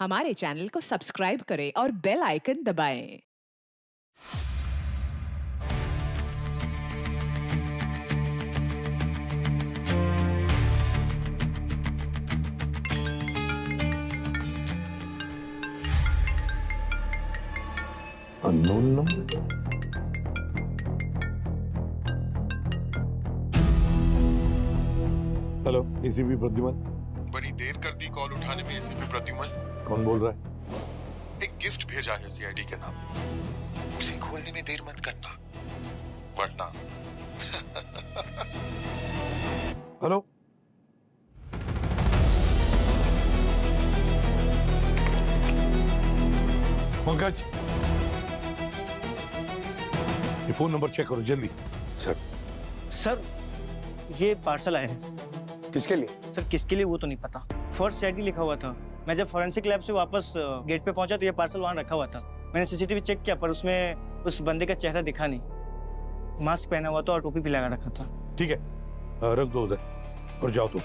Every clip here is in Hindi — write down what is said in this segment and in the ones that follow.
हमारे चैनल को सब्सक्राइब करें और बेल आइकन दबाएं। Unknown number. Hello, ACP Pradyuman. बड़ी देर कर दी कॉल उठाने में एसीपी प्रद्युमन। कौन बोल रहा है? एक गिफ्ट भेजा है सीआईडी के नाम, उसे खोलने में देर मत करना वरना। हेलो, पंकज, ये फोन नंबर चेक करो जल्दी। सर ये पार्सल आए हैं। किसके लिए? सर किसके लिए वो तो नहीं पता। फर्स्ट सीआईडी लिखा हुआ था। मैं जब फॉरेंसिक लैब से वापस गेट पे पहुंचा तो ये पार्सल वहां रखा हुआ था। मैंने सीसीटीवी चेक किया पर उसमें उस बंदे का चेहरा दिखा नहीं। मास्क पहना हुआ था और टोपी भी लगा रखा था। ठीक है, रख दो उधर और जाओ तुम।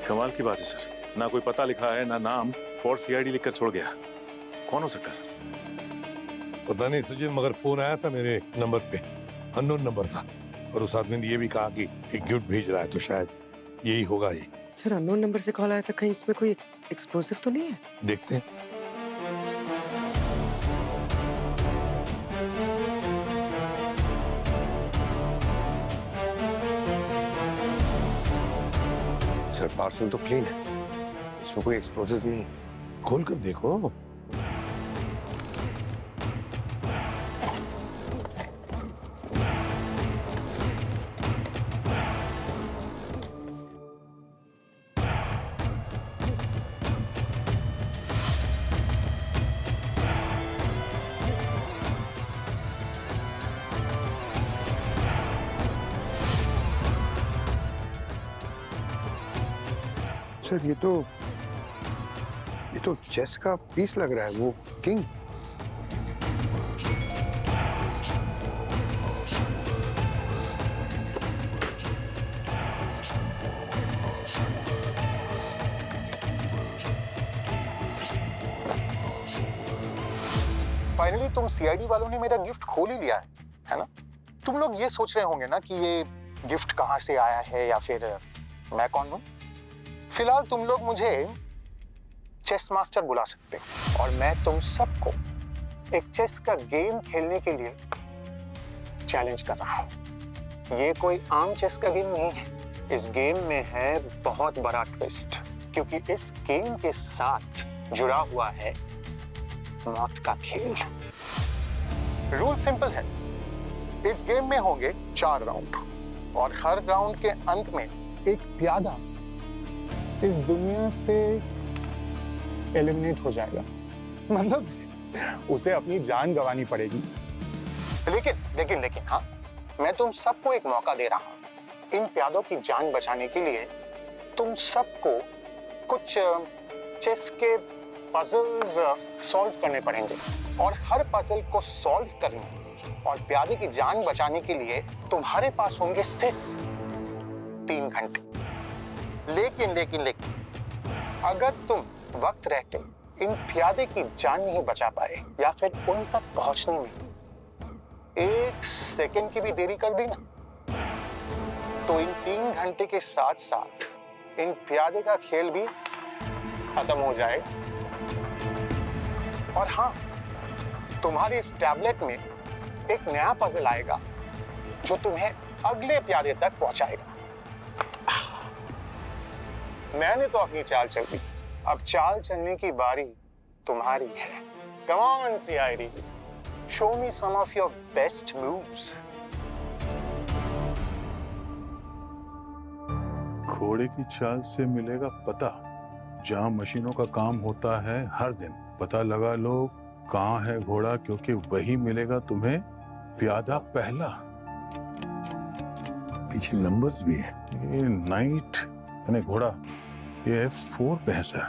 कमाल की बात है सर, ना कोई पता लिखा है ना नाम, फोर्स सीआईडी लिखकर छोड़ गया। कौन हो सकता है सर? पता नहीं सचिन, मगर फोन आया था मेरे नंबर पे, अननोन नंबर था, और उस आदमी ने ये भी कहा कि एक गिफ्ट भेज रहा है, तो शायद यही होगा। ये सर अननोन नंबर से कॉल आया था, कहीं इसमें कोई एक्सप्लोसिव तो नहीं है? देखते हैं। सर पार्सल तो क्लीन है, इसमें कोई एक्सप्लोसिव नहीं है। खोल कर देखो। सर ये तो चेस का पीस लग रहा है, वो किंग। फाइनली तुम सीआईडी वालों ने मेरा गिफ्ट खोल ही लिया है ना? तुम लोग ये सोच रहे होंगे ना कि ये गिफ्ट कहां से आया है या फिर मैं कौन हूं। फिलहाल तुम लोग मुझे चेस मास्टर बुला सकते हो और मैं तुम सबको एक चेस का गेम खेलने के लिए चैलेंज कर रहा हूं। ये कोई आम चेस का गेम नहीं है। इस गेम में है बहुत बड़ा ट्विस्ट, क्योंकि इस गेम के साथ जुड़ा हुआ है मौत का खेल। रूल सिंपल है, इस गेम में होंगे 4 राउंड और हर राउंड के अंत में एक प्यादा इस दुनिया से एलिमिनेट हो जाएगा। मतलब उसे अपनी जान गंवानी पड़ेगी। लेकिन हाँ, मैं तुम सबको एक मौका दे रहा हूं। इन प्यादों की जान बचाने के लिए तुम सबको कुछ चेस के पजल्स सॉल्व करने पड़ेंगे और हर पजल को सॉल्व करने और प्यादे की जान बचाने के लिए तुम्हारे पास होंगे सिर्फ 3 घंटे। लेकिन अगर तुम वक्त रहते इन प्यादे की जान नहीं बचा पाए या फिर उन तक पहुंचने में 1 सेकंड की भी देरी कर दी ना, तो इन 3 घंटे के साथ साथ इन प्यादे का खेल भी खत्म हो जाएगा। और हाँ, तुम्हारे इस टैबलेट में एक नया पजल आएगा जो तुम्हें अगले प्यादे तक पहुंचाएगा। मैंने तो अपनी चाल चल दी, अब चाल चलने की बारी तुम्हारी है। Come on, CID, show me some of your best moves. घोड़े की चाल से मिलेगा पता। जहाँ मशीनों का काम होता है हर दिन, पता लगा लो कहाँ है घोड़ा, क्योंकि वही मिलेगा तुम्हें प्यादा पहला। पीछे नंबर्स भी है। ये नाइट यानी घोड़ा, ये 4 पे है सर,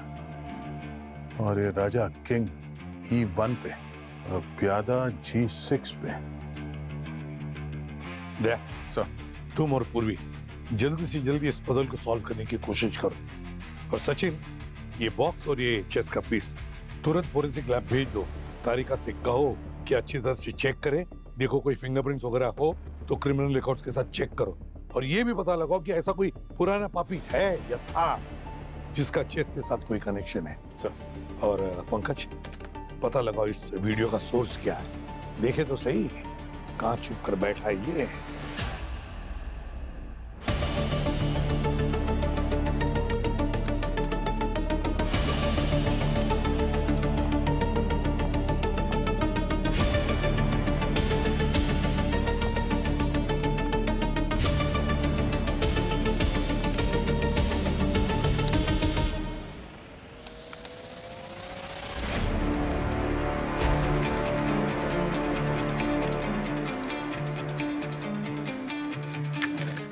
और ये राजा किंग E1 पे और प्यादा G6 पे। दया, तुम और पूर्वी जल्दी से जल्दी इस पजल को सॉल्व करने की कोशिश करो। और सचिन, ये बॉक्स और ये चेस का पीस तुरंत फोरेंसिक लैब भेज दो। तारिका से कहो कि अच्छी तरह से चेक करे, देखो कोई फिंगरप्रिंट्स वगैरह हो तो क्रिमिनल रिकॉर्ड्स के साथ चेक करो। और ये भी पता लगाओ कि ऐसा कोई पुराना पापी है या था जिसका चेस के साथ कोई कनेक्शन है। सर। और पंकज, पता लगाओ इस वीडियो का सोर्स क्या है, देखे तो सही कहाँ चुप कर बैठा है ये।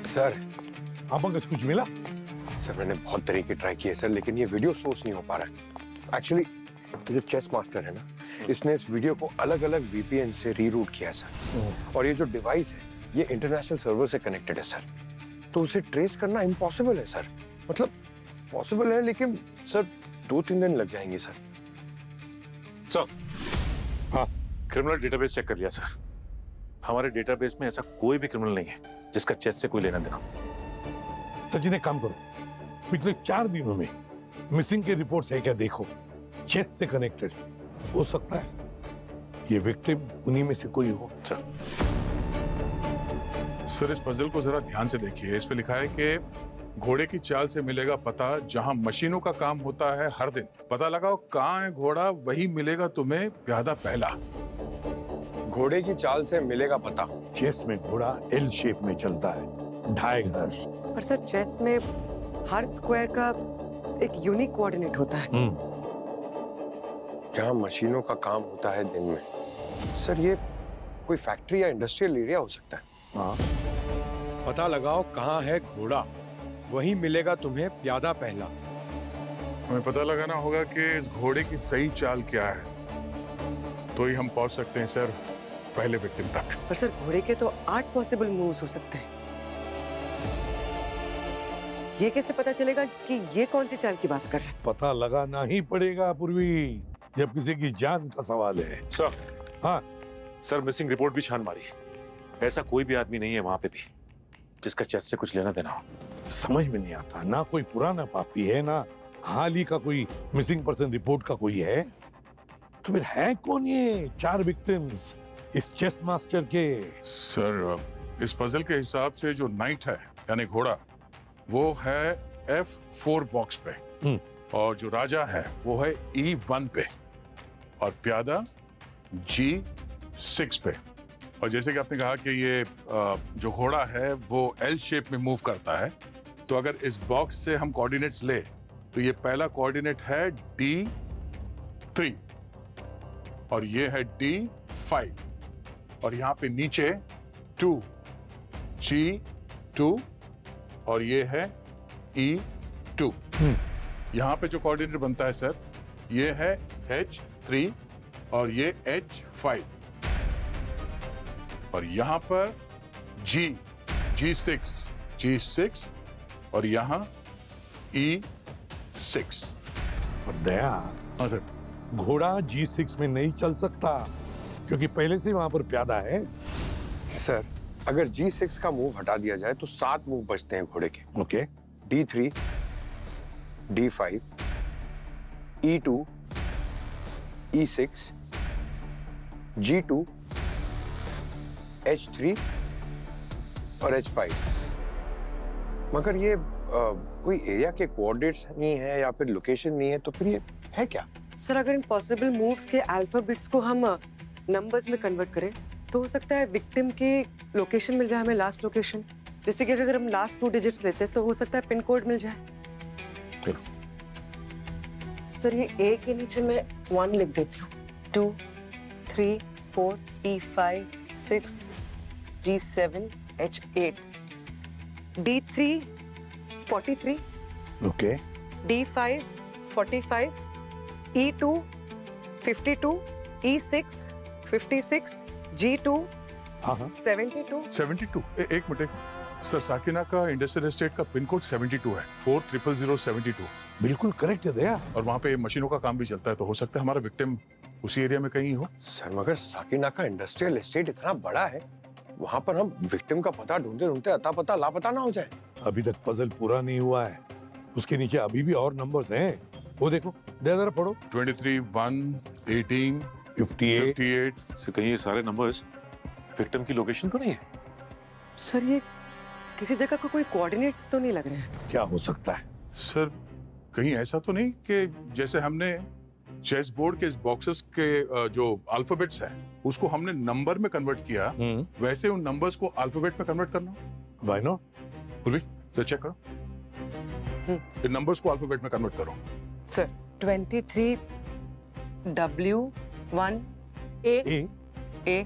सर हाँ पंकज, कुछ मिला? सर मैंने बहुत तरीके ट्राई किए सर, लेकिन ये वीडियो सोर्स नहीं हो पा रहा है। एक्चुअली जो चेस मास्टर है ना, इसने इस वीडियो को अलग अलग वीपीएन से रीरूट किया है सर। और ये जो डिवाइस है ये इंटरनेशनल सर्वर से कनेक्टेड है सर, तो उसे ट्रेस करना इम्पॉसिबल है सर। मतलब पॉसिबल है लेकिन सर 2-3 दिन लग जाएंगे सर। सर, हाँ क्रिमिनल डेटाबेस चेक कर लिया सर। हमारे डेटाबेस में ऐसा कोई भी क्रिमिनल नहीं है जिसका चेस से कोई लेना देना। सचिन, एक काम करो, पिछले 4 दिनों में मिसिंग के रिपोर्ट्स है क्या देखो, चेस से कनेक्टेड हो सकता है ये विक्टिम उन्हीं में से कोई हो। सर इस पजल को जरा ध्यान से देखिए। इस पे लिखा है कि घोड़े की चाल से मिलेगा पता, जहां मशीनों का काम होता है हर दिन। पता लगाओ कहाँ है घोड़ा, वही मिलेगा तुम्हें प्यादा पहला। घोड़े की चाल से मिलेगा पता। चेस में घोड़ा एल शेप में चलता है, ढाई घर। पर सर चेस में हर स्क्वायर का एक यूनिक कोऑर्डिनेट होता है। जहां मशीनों का काम होता है दिन में। सर ये कोई फैक्ट्री या इंडस्ट्रियल एरिया हो सकता है। हाँ, पता लगाओ कहाँ है घोड़ा, वही मिलेगा तुम्हें प्यादा पहला। हमें पता लगाना होगा कि इस घोड़े की सही चाल क्या है, तो ही हम पहुंच सकते हैं सर पहले विक्टिम तक। पर सर घोड़े के तो 8 पॉसिबल मूव्स हो सकते हैं। ये कैसे पता चलेगा कि ये कौन सी चाल की बात कर रहे हैं? पता लगाना ही पड़ेगा पूर्वी, जब किसी की जान का सवाल है। सर, हाँ सर मिसिंग रिपोर्ट भी छान मारी, ऐसा कोई भी आदमी नहीं है वहां पे भी जिसका चेस से कुछ लेना देना हो। समझ में नहीं आता, ना कोई पुराना पापी है, ना हाल ही का कोई मिसिंग पर्सन रिपोर्ट का कोई है, तो फिर है कौन ये 4 विक्टिम्स इस चेस मास्टर के? सर इस पजल के हिसाब से जो नाइट है यानी घोड़ा, वो है F4 बॉक्स पे, और जो राजा है वो है E1 पे, और प्यादा G6 पे। और जैसे कि आपने कहा कि ये जो घोड़ा है वो L शेप में मूव करता है, तो अगर इस बॉक्स से हम कोऑर्डिनेट्स ले तो ये पहला कोऑर्डिनेट है D3 और ये है D5, और यहाँ पे नीचे 2 G2 और ये है E2। यहाँ पे जो कोऑर्डिनेट बनता है सर, ये है H3 और ये H5, और यहाँ पर G6 और यहाँ E6। और दया, हाँ सर। घोड़ा G6 में नहीं चल सकता क्योंकि पहले से वहां पर प्यादा है। सर अगर G6 का मूव हटा दिया जाए तो 7 मूव बचते हैं घोड़े के। Okay, D3, D5, E2, E6, G2, H3 और H5। मगर ये कोई एरिया के कोऑर्डिनेट्स नहीं है या फिर लोकेशन नहीं है, तो फिर ये है क्या? सर अगर इन पॉसिबल मूव्स के अल्फाबेट्स को हम नंबर्स में कन्वर्ट करें तो हो सकता है विक्टिम की लोकेशन मिल जाए हमें, लास्ट लोकेशन। जैसे कि अगर हम लास्ट 2 डिजिट्स लेते हैं तो हो सकता है पिन कोड मिल जाए। सर ये A के नीचे मैं 1 लिख देती हूँ। 2, 3, 4, E5, 6, G7, H8, D3, 43, okay, D5, 45, E2, 52, E6, 56, G2, हाँ हाँ, 72। 72 एक मिनट, सर साकिना का इंडस्ट्रियल एस्टेट का पिन कोड 72 है, 400072। बिल्कुल करेक्ट है दया। और वहाँ पे मशीनों का काम भी चलता है, तो हो सकता है हमारा विक्टिम उसी एरिया में कहीं हो। सर मगर साकिना का इंडस्ट्रियल एस्टेट इतना बड़ा है, वहां पर हम विक्टिम का पता ढूंढते ढूंढते अता पता लापता ना हो जाए। अभी तक पजल पूरा नहीं हुआ है, उसके नीचे अभी भी और नंबर्स हैं। वो देखो, दया जरा पढ़ो। 23, 1, 18, 58। 58। से कहीं ये सारे नंबर्स विक्टिम की लोकेशन तो नहीं है? सर ये किसी जगह का कोई कोऑर्डिनेट्स तो नहीं लग रहे हैं। क्या हो सकता है? सर कहीं ऐसा तो नहीं कि जैसे हमने चेस बोर्ड के इस बॉक्सेस के जो अल्फाबेट्स हैं उसको हमने नंबर में कन्वर्ट किया, वैसे उन नंबर्स को अल्फाबेट में कन्वर्ट करना। Why not? पूर्वी तो चेक करो, इन नंबर्स को अल्फाबेट में कन्वर्ट करो। Sir 23 W 1 A A A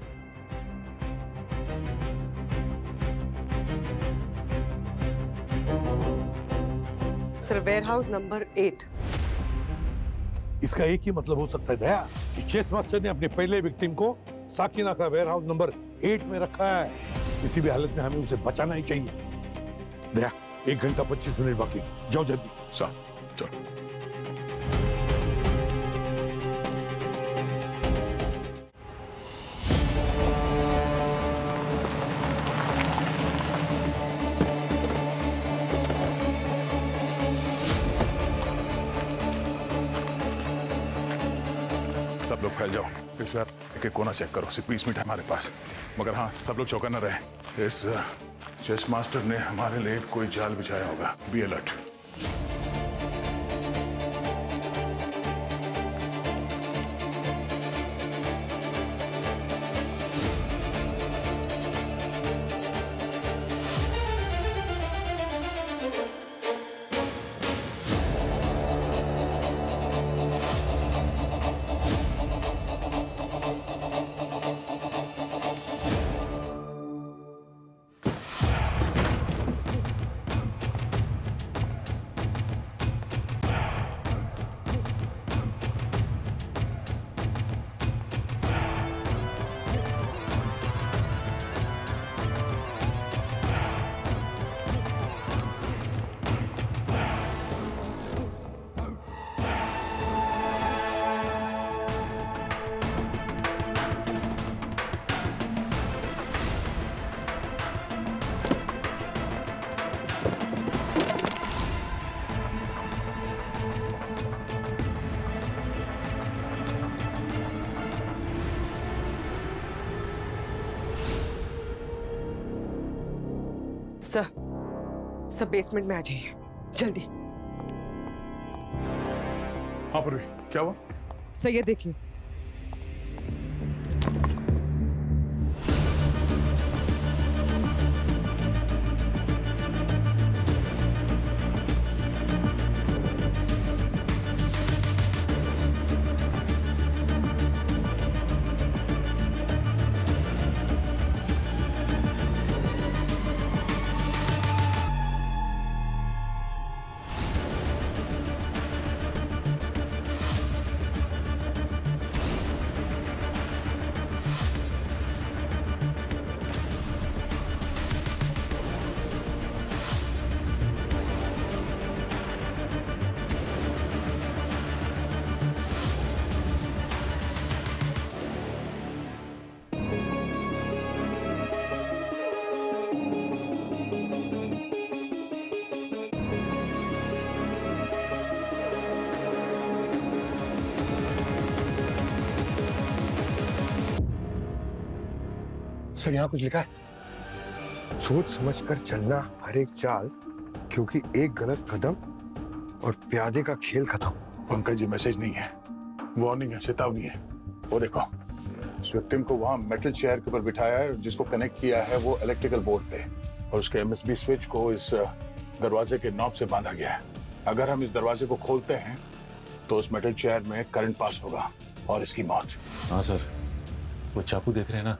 sir warehouse number 8। इसका एक ही मतलब हो सकता है दया कि चेस मास्टर ने अपने पहले विक्टिम को साकिना का वेयर हाउस नंबर 8 में रखा है। किसी भी हालत में हमें उसे बचाना ही चाहिए। दया 1 घंटा 25 मिनट बाकी, जाओ जल्दी। सर चलो। सब लोग फैल जाओ, इस बार एक कोना चेक करो। सिर्फ 20 मिनट है हमारे पास, मगर हाँ सब लोग चौकन्ना रहे। इस चेस मास्टर ने हमारे लिए कोई जाल बिछाया होगा। Be alert. सर बेसमेंट में आ जाइए जल्दी। हाँ पूर्वी क्या हुआ? सर ये देखिए। सर यहाँ कुछ लिखा है, सोच समझ कर चलना हर एक चाल, क्योंकि एक गलत कदम और प्यादे का खेल खत्म। पंकज जी मैसेज नहीं है, वार्निंग है, चेतावनी है। वो देखो, उस विक्टिम को वहां मेटल चेयर के ऊपर बिठाया है, जिसको कनेक्ट किया है वो इलेक्ट्रिकल बोर्ड पे, और उसके एमएसबी स्विच को इस दरवाजे के नॉब से बांधा गया है। अगर हम इस दरवाजे को खोलते हैं तो उस मेटल चेयर में करंट पास होगा और इसकी मौत। हाँ सर, वो चाकू देख रहे हैं ना,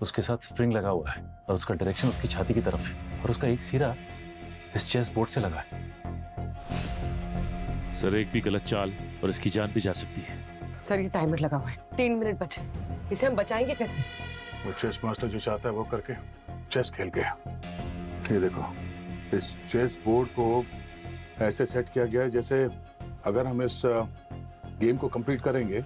उसके साथ स्प्रिंग लगा हुआ है और उसका डायरेक्शन उसकी छाती की तरफ है और उसका एक सिरा इस चेस बोर्ड से लगा है। सर एक भी गलत चाल और इसकी जान भी जा सकती है। सर ये टाइमर लगा हुआ है, 3 मिनट बचे, इसे हम बचाएंगे कैसे? वो चेस मास्टर जो चाहता है वो करके चेस खेल के ये देखो, इस चेस बोर्ड को ऐसे सेट किया गया है जैसे अगर हम इस गेम को कंप्लीट करेंगे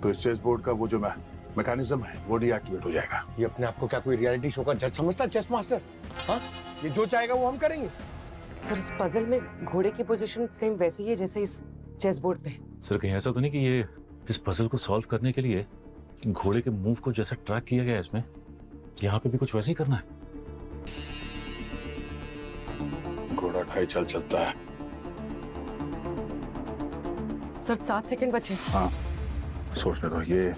तो इस चेस बोर्ड का वो जो मैकेनिज्म है वो डीएक्टिवेट हो जाएगा। ये अपने आप को क्या कोई रियलिटी शो का जज समझता है चेस मास्टर? हाँ, ये जो चाहेगा वो हम करेंगे। सर इस पजल में घोड़े की पोजीशन सेम वैसी ही है जैसे इस चेस बोर्ड पे। सर कहीं ऐसा तो नहीं कि ये इस पजल को सॉल्व करने के लिए घोड़े के मूव को जैसा ट्रैक किया गया है इसमें, यहाँ पे भी कुछ वैसे ही करना है? घोड़ा 2.5 चाल चलता है। सर 7 सेकंड बचे। हाँ, सोचने दो। ये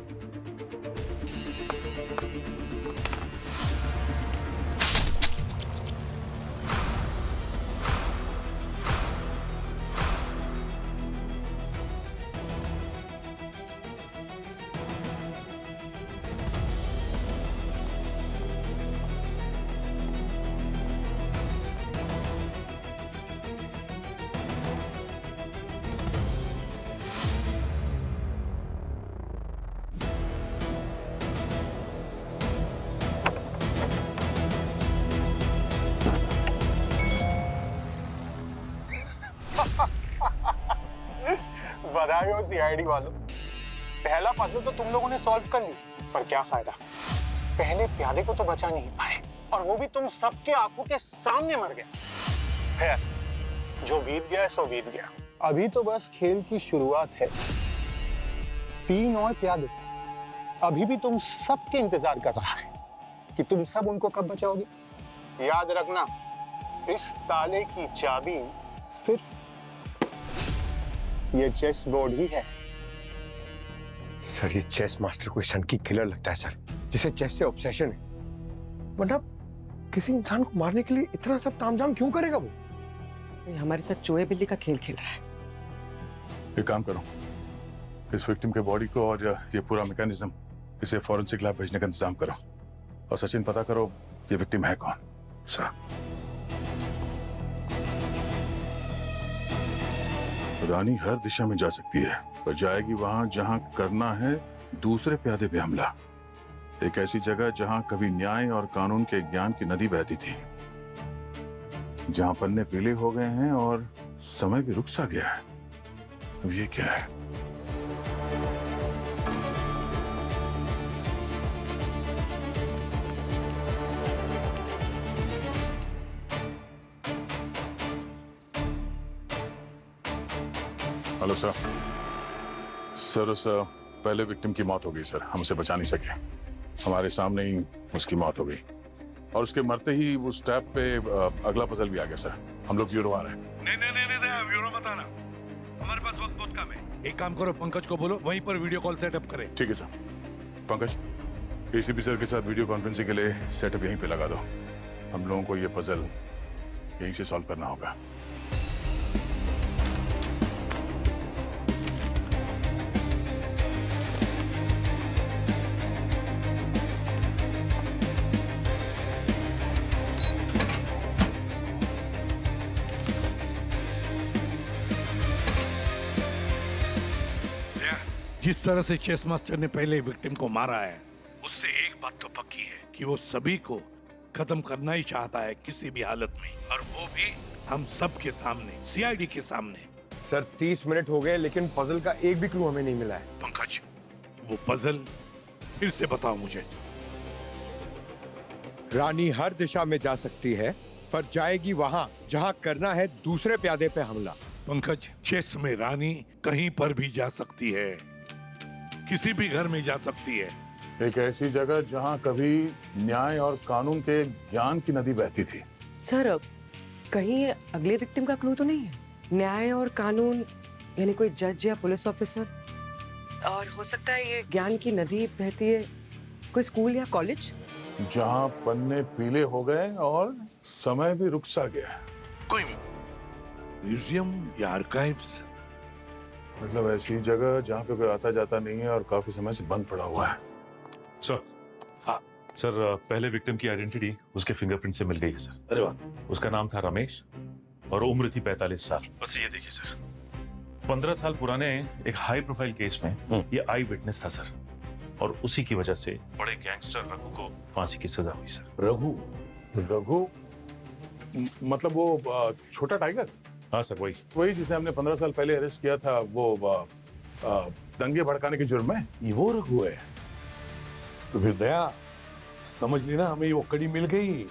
बधाई हो सीआईडी वालों, पहला पजल तो तुम लोगों ने सॉल्व कर लिया, पर क्या फायदा, पहले प्यादे को तो बचा नहीं पाए और वो भी तुम सबके आंखों के सामने मर गया। खैर, जो बीत गया सो बीत गया, अभी तो बस खेल की शुरुआत है। 3 और प्यादे अभी भी तुम सबके इंतजार कर रहा है कि तुम सब उनको कब बचाओगे। याद रखना, इस ताले की चाबी सिर्फ ये चेस बोर्ड ही है। सर ये चेस मास्टर कोई सन की किलर लगता है सर, जिसे चेस से ऑब्सेशन है। वरना किसी इंसान को मारने के लिए इतना सब तामझाम क्यों करेगा वो? ये हमारे साथ चूहे बिल्ली का खेल खेल रहा है। एक काम करो, इस विक्टिम के बॉडी को और ये पूरा मैकेनिज्म इसे फॉरेंसिक लैब भेजने का इंतजाम करो। और सचिन, पता करो ये विक्टिम है कौन। सर, रानी हर दिशा में जा सकती है, पर जाएगी वहां जहां करना है दूसरे प्यादे पे हमला। एक ऐसी जगह जहां कभी न्याय और कानून के ज्ञान की नदी बहती थी, जहां पन्ने पीले हो गए हैं और समय भी रुक सा गया है। अब ये क्या है? Hello sir. सर, उस पहले विक्टिम की मौत हो गई सर, हम उसे बचा नहीं सके। हमारे सामने ही उसकी मौत हो गई और उसके मरते ही उस टैब पे अगला पजल भी आ गया सर। हम लोग ब्यूरो आ रहे हैं। नहीं, ब्यूरो मत आना, हमारे पास वक्त बहुत कम है। एक काम करो, पंकज को बोलो वहीं पर वीडियो कॉल सेटअप करे। ठीक है सर। पंकज, एसीपी सर के साथ वीडियो कॉन्फ्रेंसिंग के लिए सेटअप यहीं पे लगा दो। हम लोगों को ये पजल यहीं से सॉल्व करना होगा। जिस तरह से चेस मास्टर ने पहले विक्टिम को मारा है, उससे एक बात तो पक्की है कि वो सभी को खत्म करना ही चाहता है किसी भी हालत में, और वो भी हम सब के सामने, सीआईडी के सामने। सर 30 मिनट हो गए लेकिन पजल का एक भी क्लू हमें नहीं मिला है। पंकज, वो पजल फिर से बताओ मुझे। रानी हर दिशा में जा सकती है, पर जाएगी वहां जहां करना है दूसरे प्यादे पे हमला। पंकज, चेस में रानी कहीं पर भी जा सकती है, किसी भी घर में जा सकती है। एक ऐसी जगह जहां कभी न्याय और कानून के ज्ञान की नदी बहती थी। सर कहीं ये अगले विक्टिम का क्लू तो नहीं है? न्याय और कानून यानी कोई जज या पुलिस ऑफिसर, और हो सकता है ये ज्ञान की नदी बहती है कोई स्कूल या कॉलेज, जहां पन्ने पीले हो गए और समय भी रुक सा गया। कोई म्यूजियम या आर्काइव्स, मतलब ऐसी जगह जहां पे कोई आता जाता नहीं है और काफी समय से बंद पड़ा हुआ है। सर, हाँ सर, पहले विक्टिम की आइडेंटिटी उसके फिंगरप्रिंट से मिल गई है सर। अरे वाह। उसका नाम था रमेश और उम्र थी 45 साल। बस ये देखिए सर, 15 साल पुराने एक हाई प्रोफाइल केस में ये आई विटनेस था सर, और उसी की वजह से बड़े गैंगस्टर रघु को फांसी की सजा हुई सर। रघु? मतलब वो छोटा टाइगर, हाँ सर वही। वही जिसे हमने 15 साल पहले अरेस्ट किया था, वो दंगे भड़काने के जुर्म में। ये वो रघु है। तो फिर दया समझ ली ना, हमें वो कड़ी मिल गई।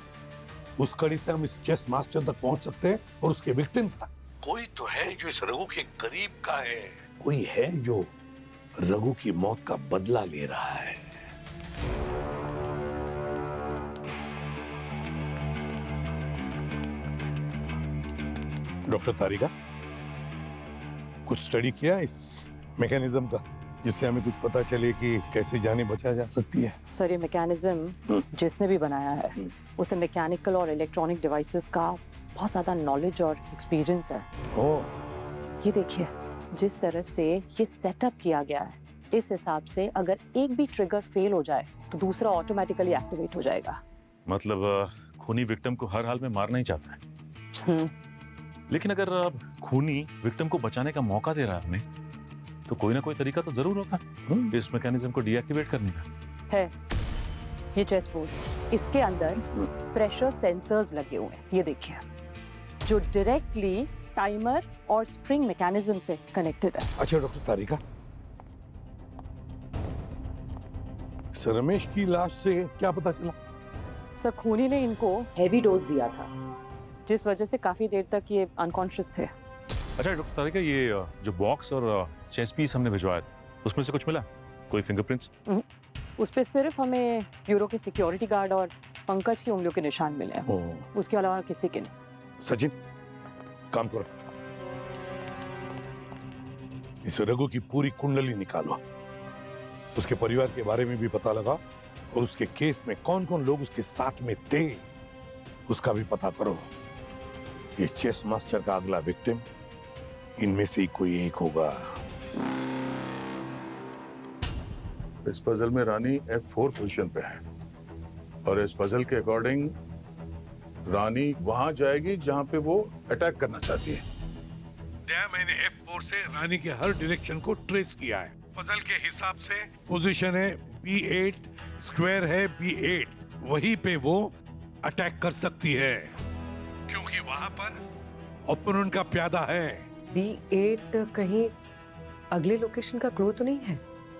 उस कड़ी से हम इस चेस मास्टर तक पहुंच सकते हैं और उसके विक्टिम्स तक। कोई तो है जो इस रघु के करीब का है, कोई है जो रघु की मौत का बदला ले रहा है। डॉक्टर तारिका, कुछ स्टडी किया इस मैकेनिज्म का, जिससे हमें कुछ पता चले कि कैसे जानें बचा जा सकती है? सर ये मैकेनिज्म जिसने भी बनाया है उसे मैकेनिकल और इलेक्ट्रॉनिक डिवाइसेस का बहुत ज्यादा नॉलेज और एक्सपीरियंस है। ओह, ये देखिए जिस तरह से ये सेटअप किया गया है, इस हिसाब से अगर एक भी ट्रिगर फेल हो जाए तो दूसरा ऑटोमेटिकली एक्टिवेट हो जाएगा। मतलब खूनी विक्टिम को हर हाल में मारना ही चाहता है। लेकिन अगर खूनी विक्टिम को बचाने का मौका दे रहा है हमें, तो कोई ना कोई तरीका तो जरूर होगा इस मैकेनिज्म को डीएक्टिवेट करने का। है ये चेस बोर्ड, इसके अंदर प्रेशर सेंसर्स लगे हुए हैं, ये देखिए, जो डायरेक्टली टाइमर और स्प्रिंग मैकेनिज्म से कनेक्टेड है। अच्छा डॉक्टर तारिका, सर रमेश की लाश से क्या पता चला? सर खूनी ने इनको हेवी डोज दिया था, जिस वजह से काफी देर तक ये अनकॉन्शियस थे। अच्छा डॉक्टर तारिका, ये जो बॉक्स और चेस पीस हमने भिजवाया था, उसमें से कुछ मिला? कोई फिंगरप्रिंट्स? उस पे सिर्फ हमें ब्यूरो के सिक्योरिटी गार्ड और पंकज की उंगलियों के निशान मिले हैं, उसके अलावा किसी के नहीं। सचिन, काम करो, इस रघु की पूरी कुंडली निकालो, उसके परिवार के बारे में भी पता लगा और उसके केस में कौन कौन लोग उसके साथ में थे उसका भी पता करो। ये चेस मास्टर का अगला विक्टिम इनमें से ही कोई एक होगा। इस पजल में रानी F4 पोजीशन पे है और इस पजल के अकॉर्डिंग रानी वहां जाएगी जहां पे वो अटैक करना चाहती है। मैंने F4 से रानी के हर डायरेक्शन को ट्रेस किया है। पजल के हिसाब से पोजीशन है B8, स्क्वायर है B8, वहीं पे वो अटैक कर सकती है क्योंकि वहां पर ओपोनेंट का प्यादा है। B8 कहीं अगले लोकेशन का क्लू तो नहीं है?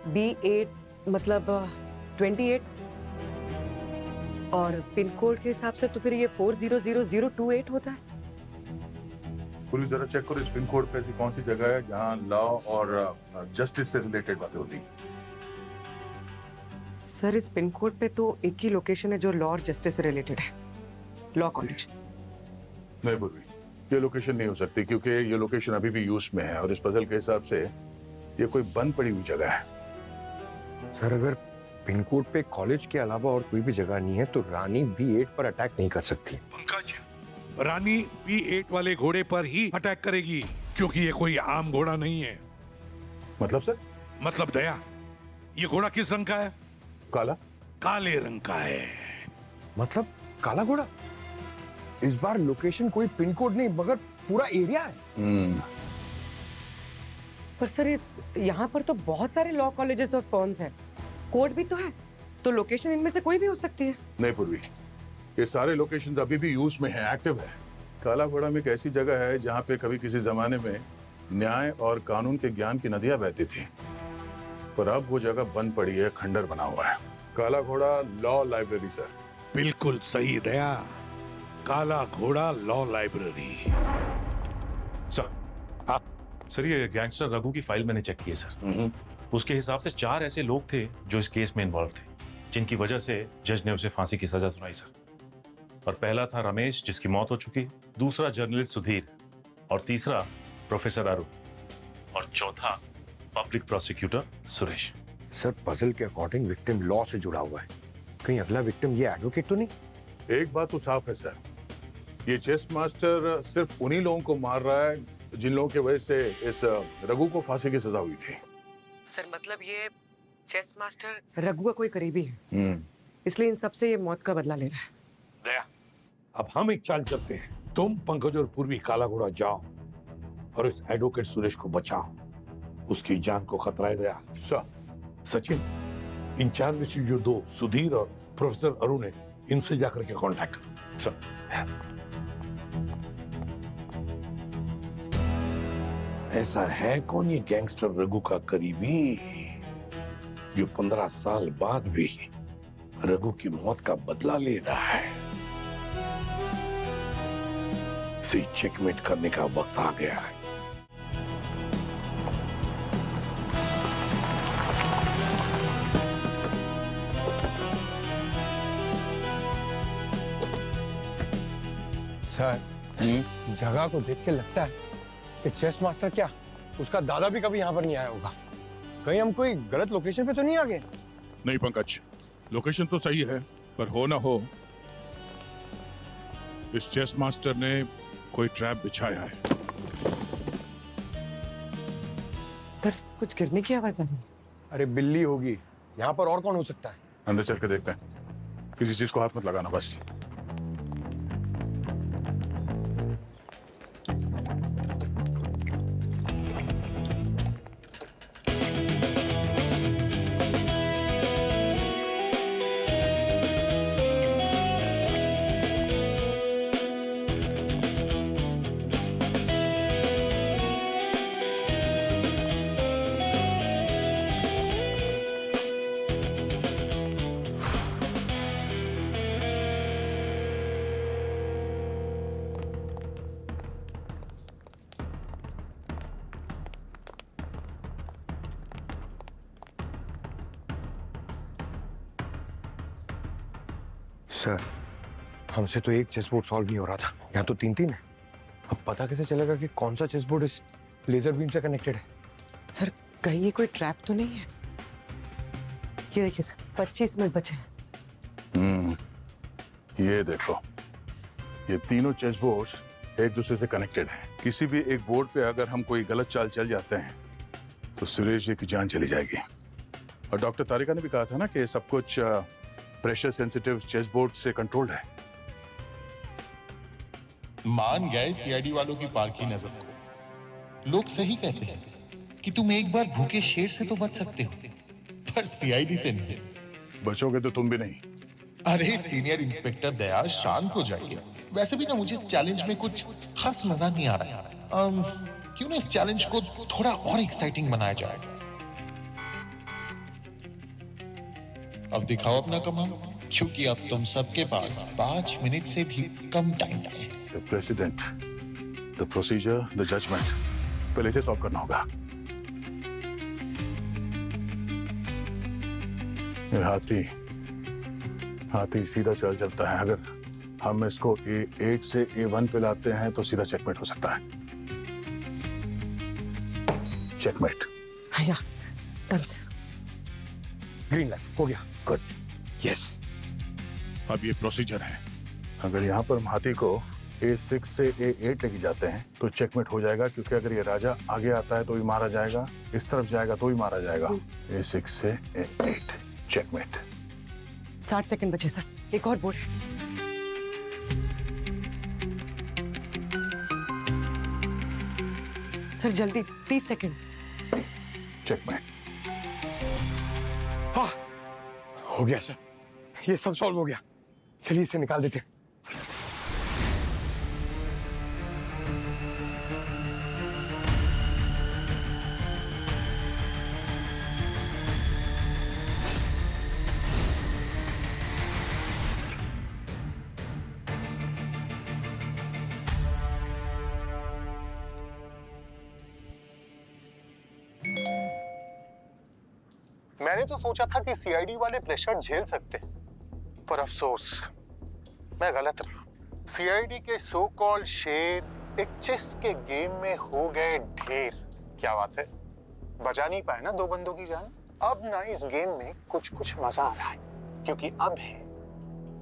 B8 मतलब 28 और पिन कोड के हिसाब से तो फिर ये 400028 होता है। पुलिस जरा चेक करो इस पिन कोड पे ऐसी कौन सी जगह है जहां लॉ और जस्टिस से रिलेटेड बातें होती। सर इस पिन कोड पे तो एक ही लोकेशन है जो लॉ और जस्टिस से रिलेटेड है, लॉ कॉलेज। नहीं पूर्वी, ये लोकेशन नहीं हो सकती क्योंकि ये लोकेशन अभी भी यूज में है और इस पजल के हिसाब से ये कोई बंद पड़ी हुई जगह है। सर अगर पिन कोड पे कॉलेज के अलावा और कोई भी जगह नहीं है तो रानी B8 पर अटैक नहीं कर सकती। पंकज, रानी B8 वाले घोड़े पर ही अटैक करेगी क्योंकि ये कोई आम घोड़ा नहीं है। मतलब सर? मतलब दया, ये घोड़ा किस रंग का है? काला? काले रंग का है। मतलब काला घोड़ा? इस बार लोकेशन कोई पिन कोड नहीं मगर पूरा एरिया है। पर सर यहाँ पर तो बहुत सारे लॉ कॉलेजेस और फर्म्स हैं, कोड भी तो है, तो लोकेशन इनमें से कोई भी हो सकती है। नहीं पूर्वी, ये सारे लोकेशन अभी भी यूज में है, एक्टिव है। काला घोड़ा में एक ऐसी जगह है जहाँ पे कभी किसी जमाने में न्याय और कानून के ज्ञान की नदियां बहती थी, पर अब वो जगह बंद पड़ी है, खंडर बना हुआ है। काला घोड़ा लॉ लाइब्रेरी सर। बिल्कुल सही दया, काला घोड़ा लॉ लाइब्रेरी। सर हाँ सर, ये गैंगस्टर रघु की फाइल मैंने चेक की है सर। उसके हिसाब से 4 ऐसे लोग थे जो इस केस में इन्वॉल्व थे, जिनकी वजह से जज ने उसे फांसी की सजा सुनाई सर। और पहला था रमेश जिसकी मौत हो चुकी, दूसरा जर्नलिस्ट सुधीर, और तीसरा प्रोफेसर अरुण, और चौथा public prosecutor Suresh. Sir puzzle के अकॉर्डिंग विक्टिम लॉ से जुड़ा हुआ है, कहीं अगला विक्टिम ये एडवोकेट तो नहीं? एक बात तो साफ है सर, ये चेस मास्टर सिर्फ उन्हीं लोगों को मार रहा है जिन लोगों की वजह से इस रघु को फांसी की सजा हुई थी। सर मतलब ये चेस मास्टर रघु का कोई करीबी है, इसलिए इन सबसे ये मौत का बदला ले रहा है। दया, अब हम एक चाल चलते हैं। तुम पंकज और पूर्वी काला घोड़ा जाओ और इस एडवोकेट सुरेश को बचाओ, उसकी जान को खतरा है। दया सर। सचिन, इन 4 में से जो 2 सुधीर और प्रोफेसर अरुण है, इनसे जाकर के कांटेक्ट करो। सर। ऐसा है कौन ये गैंगस्टर रघु का करीबी जो 15 साल बाद भी रघु की मौत का बदला ले रहा है? इसे चेकमेट करने का वक्त आ गया है। सर, जगह को देख के लगता है कि चेस मास्टर क्या उसका दादा भी कभी यहाँ पर नहीं आया होगा। कहीं हम कोई गलत लोकेशन पे तो नहीं आ गए? नहीं पंकज, लोकेशन तो सही है, पर हो ना हो इस चेस मास्टर ने कोई ट्रैप बिछाया है। पर कुछ गिरने की आवाज आ रही है। अरे बिल्ली होगी, यहाँ पर और कौन हो सकता है? अंदर चल के देखते हैं। किसी चीज को हाथ मत लगाना बस। सर, हमसे तो एक चेस बोर्ड सॉल्व नहीं हो रहा था, यहाँ तो 3-3 है। अब पता कैसे चलेगा कि कौन सा चेस बोर्ड इस लेजर बीम से कनेक्टेड है? सर कहीं ये कोई ट्रैप तो नहीं है? ये देखिए सर, 25 मिनट बचे हैं। ये देखो, ये तीनों चेस बोर्ड्स एक दूसरे से कनेक्टेड हैं। किसी भी एक बोर्ड पे अगर हम कोई गलत चाल चल जाते हैं तो सुरेश जी की जान चली जाएगी। और डॉक्टर तारिका ने भी कहा था ना कि सब कुछ प्रेशर सेंसिटिव चेस बोर्ड से कंट्रोल्ड है। मान गए सीआईडी वालों की पारखी नजर को। लोग सही कहते हैं कि तुम एक बार भूखे शेर से तो बच सकते हो, पर सीआईडी से नहीं। बचोगे तो तुम भी नहीं। अरे सीनियर इंस्पेक्टर दयाल, शांत हो जाइए। वैसे भी ना मुझे इस चैलेंज में कुछ खास मजा नहीं आ रहा है। क्यों ना इस चैलेंज को थोड़ा और एक्साइटिंग बनाया जाए। अब दिखाओ अपना कमाल, क्योंकि अब तुम सबके पास 5 मिनट से भी कम टाइम है। The president, the procedure, the judgment, पहले इसे सॉल्व करना होगा। ये हाथी सीधा चलता है। अगर हम इसको A8 से A1 पे लाते हैं तो सीधा चेकमेट हो सकता है। चेकमेट। हाँ, डन सर। ग्रीन लाइट हो गया। Good, yes. अब ये प्रोसीजर है। अगर यहाँ पर हम हाथी को A6 से A8 लेके जाते हैं तो चेकमेट हो जाएगा, क्योंकि अगर ये राजा आगे आता है तो भी मारा जाएगा, इस तरफ जाएगा तो भी मारा जाएगा। A6 से A8 चेकमेट। 60 सेकंड बचे सर, एक और बोर्ड है। सर जल्दी, 30 सेकंड। चेकमेट। हाँ, हो गया सर, ये सब सॉल्व हो गया। चलिए इसे निकाल देते हैं। मैंने तो सोचा था कि सीआईडी वाले प्रेशर झेल सकते, पर अफसोस मैं गलत रहा। सीआईडी के सो कॉल्ड शेर एक चेस के गेम में हो गए ढेर। क्या बात है, बचा नहीं पाए ना 2 बंदों की जान। अब ना इस गेम में कुछ मजा आ रहा है, क्योंकि अब है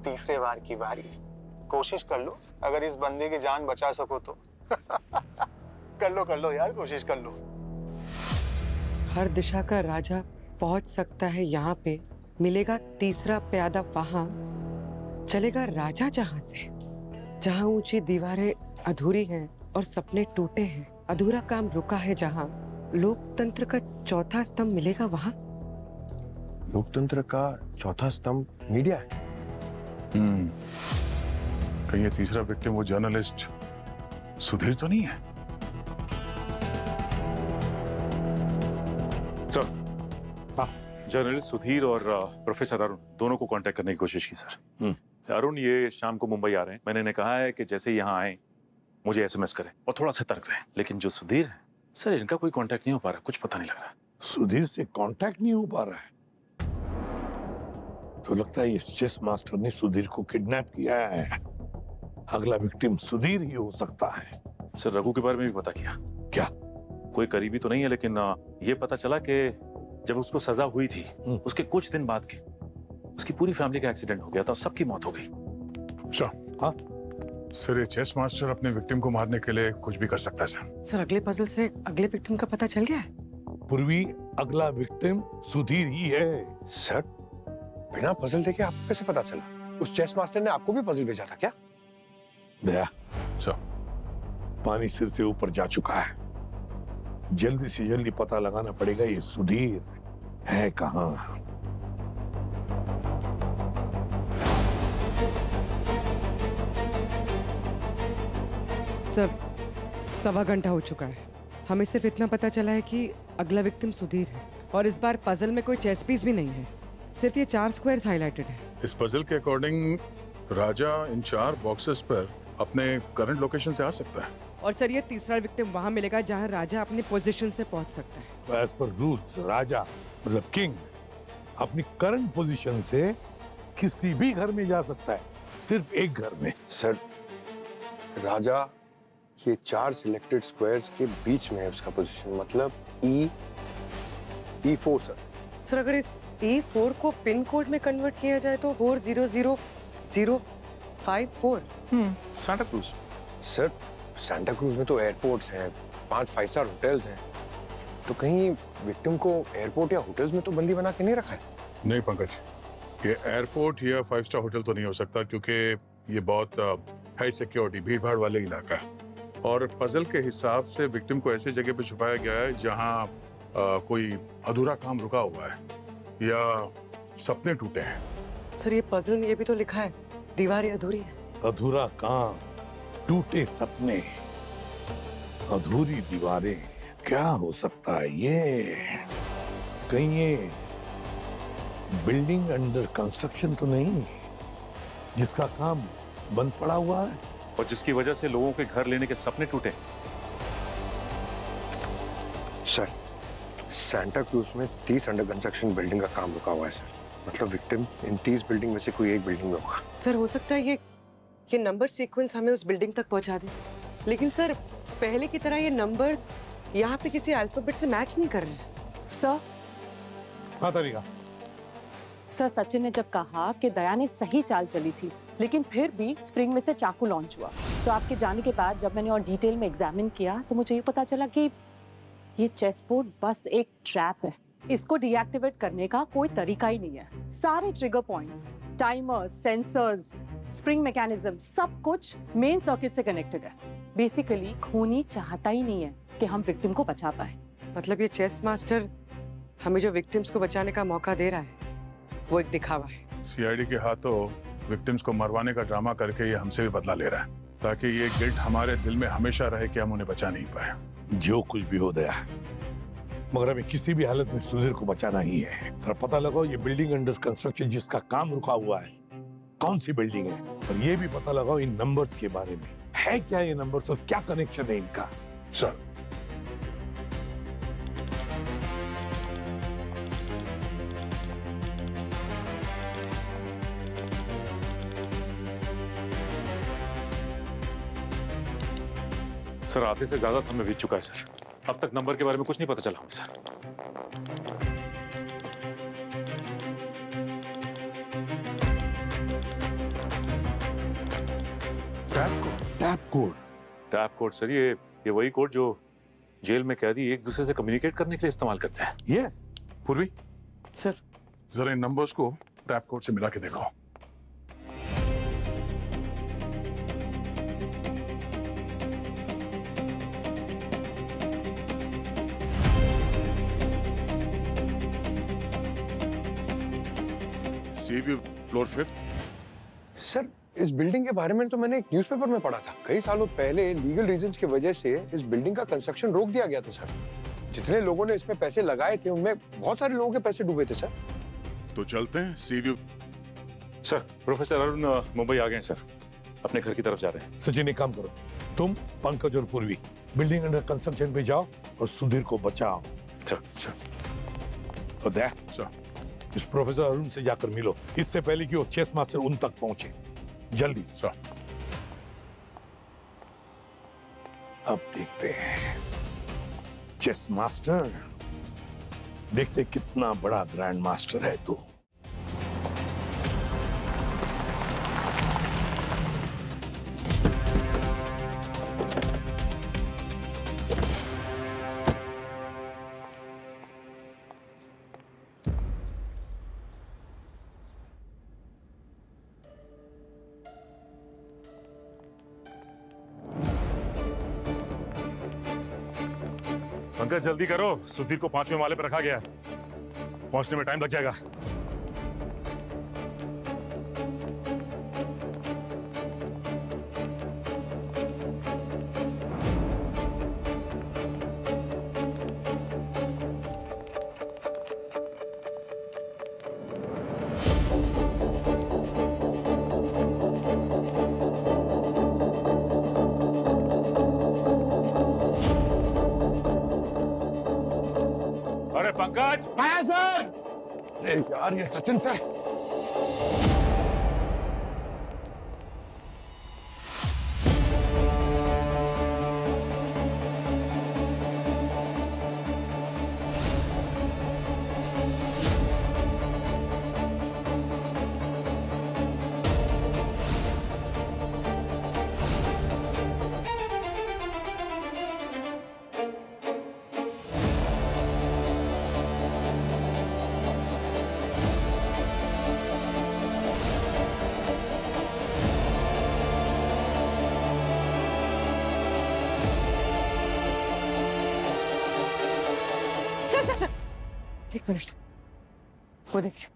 तीसरे बार की बारी। कोशिश कर लो, अगर इस बंदे की जान बचा सको तो। कर लो यार, कोशिश कर लो। हर दिशा का राजा पहुंच सकता है यहाँ पे, मिलेगा तीसरा प्यादा वहां, चलेगा राजा जहां से। जहां ऊंची दीवारें अधूरी हैं और सपने टूटे हैं, अधूरा काम रुका है जहां, लोकतंत्र का चौथा स्तंभ मिलेगा वहां। लोकतंत्र का चौथा स्तंभ मीडिया है। कहीं ये तीसरा विक्टिम वो जर्नलिस्ट सुधीर तो नहीं है? सर, जर्नलिस्ट सुधीर और प्रोफेसर अरुण दोनों को कांटेक्ट करने की कोशिश की सर। अरुण ये शाम को मुंबई आ रहे हैं। मैंने इन्हें कहा है कि जैसे ही यहाँ आए मुझे एसएमएस करें और थोड़ा सतर्क रहें। लेकिन जो सुधीर है सर, इनका कोई कांटेक्ट नहीं हो पा रहा, कुछ पता नहीं लग रहा। सुधीर से कांटेक्ट नहीं हो पा रहा है तो लगता है इस चेस मास्टर ने सुधीर को किडनैप किया है। अगला विक्टिम सुधीर ही हो सकता है। सर, रघु के बारे में भी पता किया। क्या? कोई करीबी तो नहीं है, लेकिन ये पता चला कि जब उसको सजा हुई थी उसके कुछ दिन बाद की उसकी पूरी फैमिली का एक्सीडेंट हो गया था और सबकी मौत हो गई। सर, ये चेस मास्टर अपने विक्टिम को मारने के लिए कुछ भी कर सकता है सर। सर अगले पजल से अगले विक्टिम का पता चल गया है। पूर्वी अगला विक्टिम सुधीर ही है। सर, बिना पजल देखे आपको कैसे पता चला? उस चेस मास्टर ने आपको भी पजल भेजा था क्या? दया सर, पानी सिर से ऊपर जा चुका है। जल्दी से जल्दी पता लगाना पड़ेगा ये सुधीर है कहाँ। सर 1.25 घंटा हो चुका है। हमें सिर्फ इतना पता चला है कि अगला विक्टिम सुधीर है और इस बार पजल में कोई चेस पीस भी नहीं है, सिर्फ ये 4 स्क्वायर्स हाईलाइटेड है। इस पजल के अकॉर्डिंग राजा इन 4 बॉक्सेस पर अपने करंट लोकेशन से आ सकता है। और सर ये तीसरा विक्टिम वहां मिलेगा जहां राजा अपनी पोजीशन से पहुंच सकता है। एज पर रूल्स राजा मतलब किंग अपनी करंट पोजीशन से किसी भी घर में जा सकता है, सिर्फ एक घर में। सर, राजा ये 4 सिलेक्टेड स्क्वायर्स के बीच में है उसका पोजीशन, मतलब E4 सर। सर अगर इस E4 को पिन कोड में कन्वर्ट किया जाए तो 400054। Santa cruise. Sir, Santa cruise में तो एयरपोर्ट्स हैं, 5 5 स्टार होटल्स हैं, तो कहीं विक्टिम को एयरपोर्ट या होटल्स में तो बंदी बना के नहीं रखा है? नहीं पंकज, ये एयरपोर्ट या 5 स्टार होटल तो नहीं हो सकता क्योंकि ये बहुत हाई सिक्योरिटी भीड़ भाड़ वाले इलाका है। और पजल के हिसाब से विक्टिम को ऐसी जगह पे छुपाया गया है जहां कोई अधूरा काम रुका हुआ है या सपने टूटे हैं। सर ये पजल में ये भी तो लिखा है दीवारें अधूरी है। अधूरा काम, टूटे सपने, अधूरी दीवारें, क्या हो सकता है ये? कहीं ये बिल्डिंग अंडर कंस्ट्रक्शन तो नहीं जिसका काम बंद पड़ा हुआ है और जिसकी वजह से लोगों के घर लेने के सपने टूटे? सर, सांता क्रूज में 30 अंडर कंस्ट्रक्शन बिल्डिंग का काम रुका हुआ है सर। मतलब विक्टिम इन 30 बिल्डिंग में से कोई एक बिल्डिंग में होगा। सर हो सकता है ये नंबर सीक्वेंस हमें उस बिल्डिंग तक पहुंचा दे, लेकिन सर पहले की तरह ये नंबर्स यहाँ पे किसी अल्फाबेट से मैच नहीं कर रहे हैं। सर, हाँ तरीका। सर सचिन ने जब कहा कि दया ने सही चाल चली थी लेकिन फिर भी स्प्रिंग में से चाकू लॉन्च हुआ, तो आपके जाने के बाद जब मैंने और डिटेल में एग्जामिन किया तो मुझे ये पता चला कि ये चेस बोर्ड बस एक ट्रैप है। इसको डीएक्टिवेट करने का कोई तरीका ही नहीं है। सारे trigger points, timers, sensors, spring mechanism सब कुछ मेन सर्किट से कनेक्टेड है। बेसिकली खूनी चाहता ही नहीं है कि हम विक्टिम को बचा पाए। मतलब ये चेस मास्टर हमें जो विक्टिम्स को बचाने का मौका दे रहा है वो एक दिखावा है। सीआईडी के हाथों विक्टिम्स को मरवाने का ड्रामा करके ये हमसे भी बदला ले रहा है ताकि ये गिल्ट हमारे दिल में हमेशा रहे कि हम उन्हें बचा नहीं पाए। जो कुछ भी हो गया मगर हमें किसी भी हालत में सुधीर को बचाना ही है। जरा पता लगाओ ये बिल्डिंग अंडर कंस्ट्रक्शन जिसका काम रुका हुआ है कौन सी बिल्डिंग है, और ये भी पता लगाओ इन नंबर्स के बारे में है क्या ये नंबर्स और क्या कनेक्शन है इनका। सर, सर आधे से ज्यादा समय बीत चुका है सर, अब तक नंबर के बारे में कुछ नहीं पता चला हमें सर। टैप कोड सर, ये वही कोड जो जेल में कैदी एक दूसरे से कम्युनिकेट करने के लिए इस्तेमाल करते हैं। यस पूर्वी सर जरा इन नंबर्स को टैप कोड से मिला के देखो। फ्लोर 5। सर, इस बिल्डिंग के बारे में तो मैंने एक न्यूज़पेपर में पढ़ा था। कई सालों पहले लीगल रीजंस की वजह से इस बिल्डिंग का कंस्ट्रक्शन रोक दिया गया था सर। जितने लोगों ने इसमें पैसे लगाए थे उनमें बहुत सारे लोगों के पैसे डूबे थे सर। तो चलते हैं sea view. Sir professor Arun Mumbai आ गए हैं सर, अपने घर की तरफ जा रहे हैं। सचिन एक काम करो, तुम पंकज और पूर्वी बिल्डिंग अंडर कंस्ट्रक्शन पे जाओ और सुधीर को बचाओ। सर और दया इस प्रोफेसर अरुण से जाकर मिलो, इससे पहले कि वो चेस मास्टर उन तक पहुंचे। जल्दी। सर अब देखते हैं चेस मास्टर, देखते कितना बड़ा ग्रैंड मास्टर है तू। पंकज जल्दी करो, सुधीर को 5वें माले पर रखा गया है, पहुंचने में टाइम लग जाएगा। अरे पंकज! आया सर। अरे यार ये सचिन सर। सर एक मिनट, वो देखिए।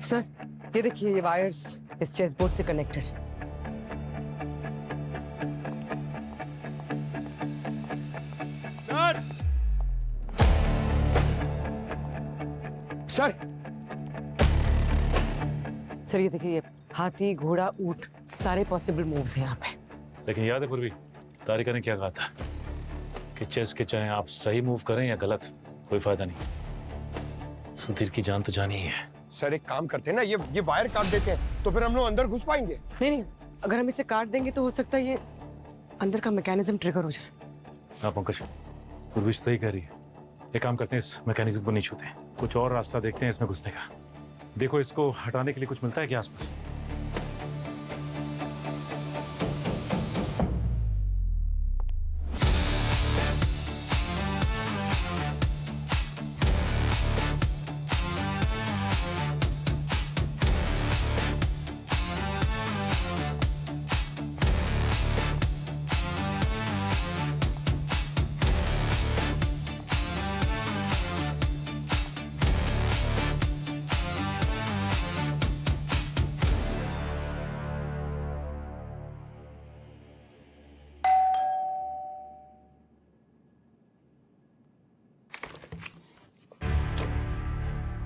सर ये देखिए, ये वायर्स इस चेस बोर्ड से कनेक्टेड है। सर सर ये देखिए, ये हाथी घोड़ा ऊंट सारे पॉसिबल मूव्स हैं यहाँ पे। लेकिन याद है पूर्वी, तारिका ने क्या कहा था कि चेस के चाहे आप सही मूव करें या गलत, कोई फायदा नहीं। सुधीर की जान तो जानी ही है। सर एक काम करते हैं ना, ये वायर काट देते हैं तो फिर हम लोग अंदर घुस पाएंगे। नहीं, अगर हम इसे काट देंगे तो हो सकता है ये अंदर का मैकेनिज्म ट्रिगर हो जाए। हाँ पंकज, पूर्वी सही कह रही है। एक काम करते हैं, इस मैकेनिज्म को नहीं छूते, कुछ और रास्ता देखते हैं इसमें घुसने का। देखो इसको हटाने के लिए कुछ मिलता है क्या आसपास?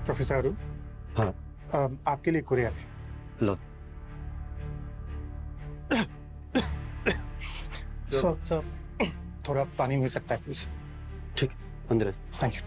प्रोफेसर अरुण, हाँ आपके लिए कुरियर है। लो सर थोड़ा पानी मिल सकता है प्लीज? ठीक, अंदर। Thank you.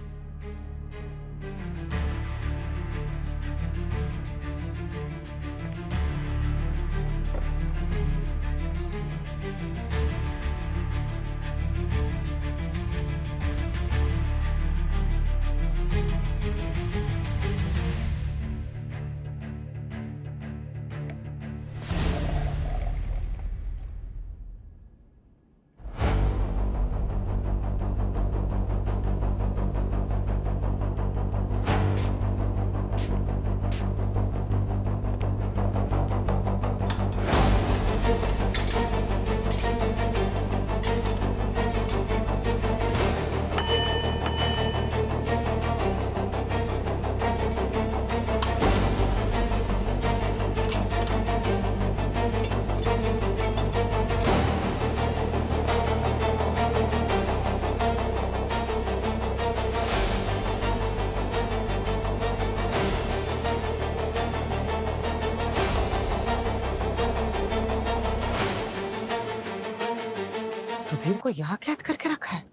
सुधीर को यहाँ कैद करके रखा है?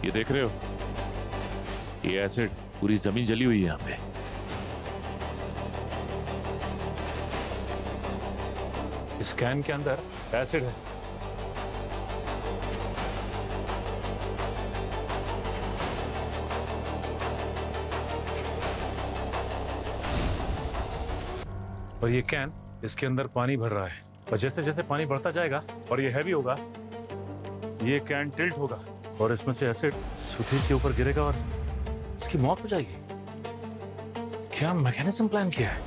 ये देख रहे हो, ये एसिड पूरी जमीन जली हुई है यहाँ पे। इस कैन के अंदर एसिड है। और ये कैन, इसके अंदर पानी भर रहा है, और जैसे जैसे पानी बढ़ता जाएगा और ये हैवी होगा, ये कैन टिल्ट होगा और इसमें से एसिड सुधीर के ऊपर गिरेगा और इसकी मौत हो जाएगी। क्या मैकेनिज्म प्लान किया है?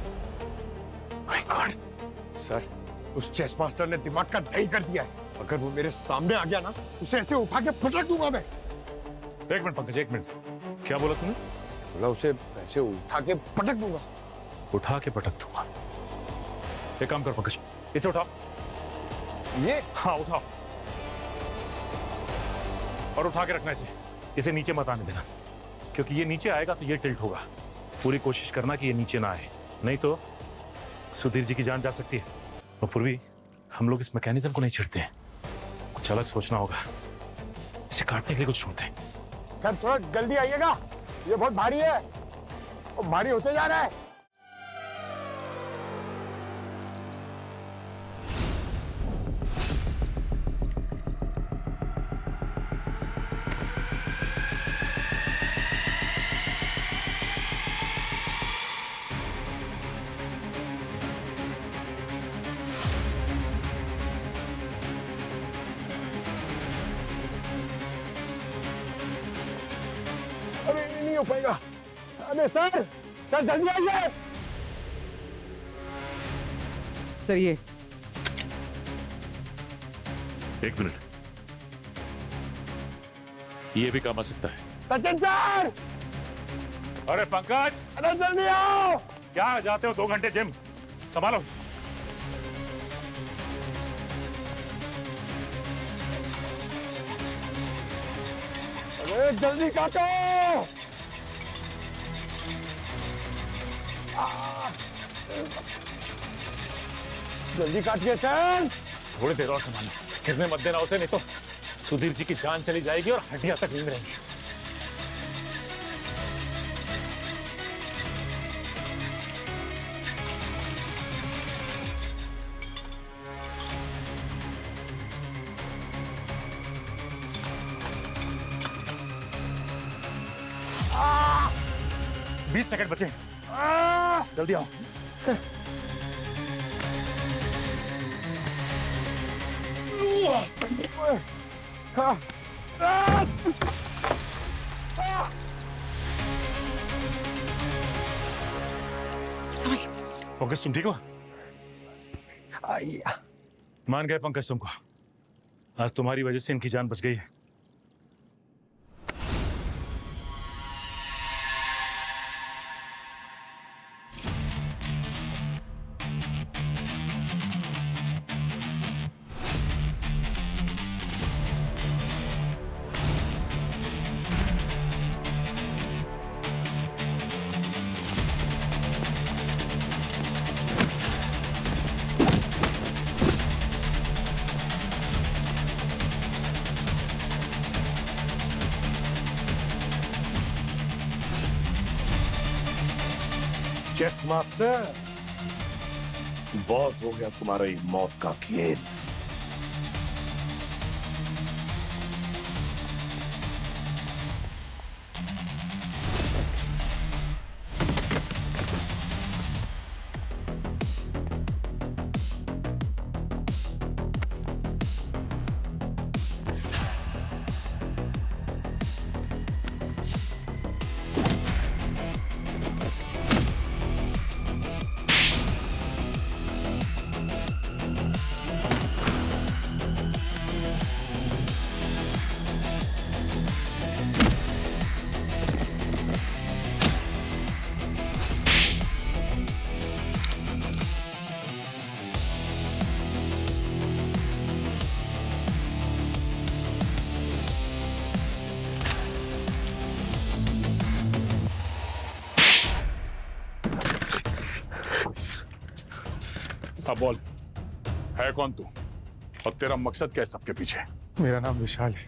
माय गॉड सर, उस चेस मास्टर ने दिमाग का दही कर दिया है। अगर वो मेरे सामने आ गया ना, उसे ऐसे उठा के पटक दूंगा मैं। एक मिनट पंकज, एक मिनट, क्या बोला तूने? बोला उसे ऐसे उठा के पटक दूंगा। उठा के पटक दूंगा। एक काम कर पंकज, इसे उठाओ। ये? हाँ उठाओ, और उठा के रखना इसे नीचे मत आने देना, क्योंकि ये नीचे आएगा तो ये टिल्ट होगा। पूरी कोशिश करना कि ये नीचे ना आए, नहीं तो सुधीर जी की जान जा सकती है। और पूर्वी, हम लोग इस मैकेनिज्म को नहीं छेड़ते हैं, कुछ अलग सोचना होगा। इसे काटने के लिए कुछ ढूंढते हैं। सर थोड़ा जल्दी आइएगा, ये बहुत भारी है और भारी होते जा रहा है। अरे ये नहीं हो पाएगा। अरे सर जल्दी आइए। सर ये एक मिनट, ये भी काम आ सकता है। सचिन सर, अरे पंकज, अरे जल्दी आओ। क्या जाते हो 2 घंटे जिम? संभालो। अरे जल्दी काटो। जल्दी काटिए सर। थोड़ी देर और संभालो, गिरने मत देना उसे, नहीं तो सुधीर जी की जान चली जाएगी और हड्डियां तक नहीं रहेंगी। आ, 20 सेकंड बचे, जल्दी आओ। सर पंकज तुम ठीक हो? आइया। मान गए पंकज तुमको, आज तुम्हारी वजह से इनकी जान बच गई है। चेस मास्टर, बहुत हो गया तुम्हारा ये मौत का खेल। अब बोल, है कौन तू और तेरा मकसद क्या है सबके पीछे? मेरा नाम विशाल है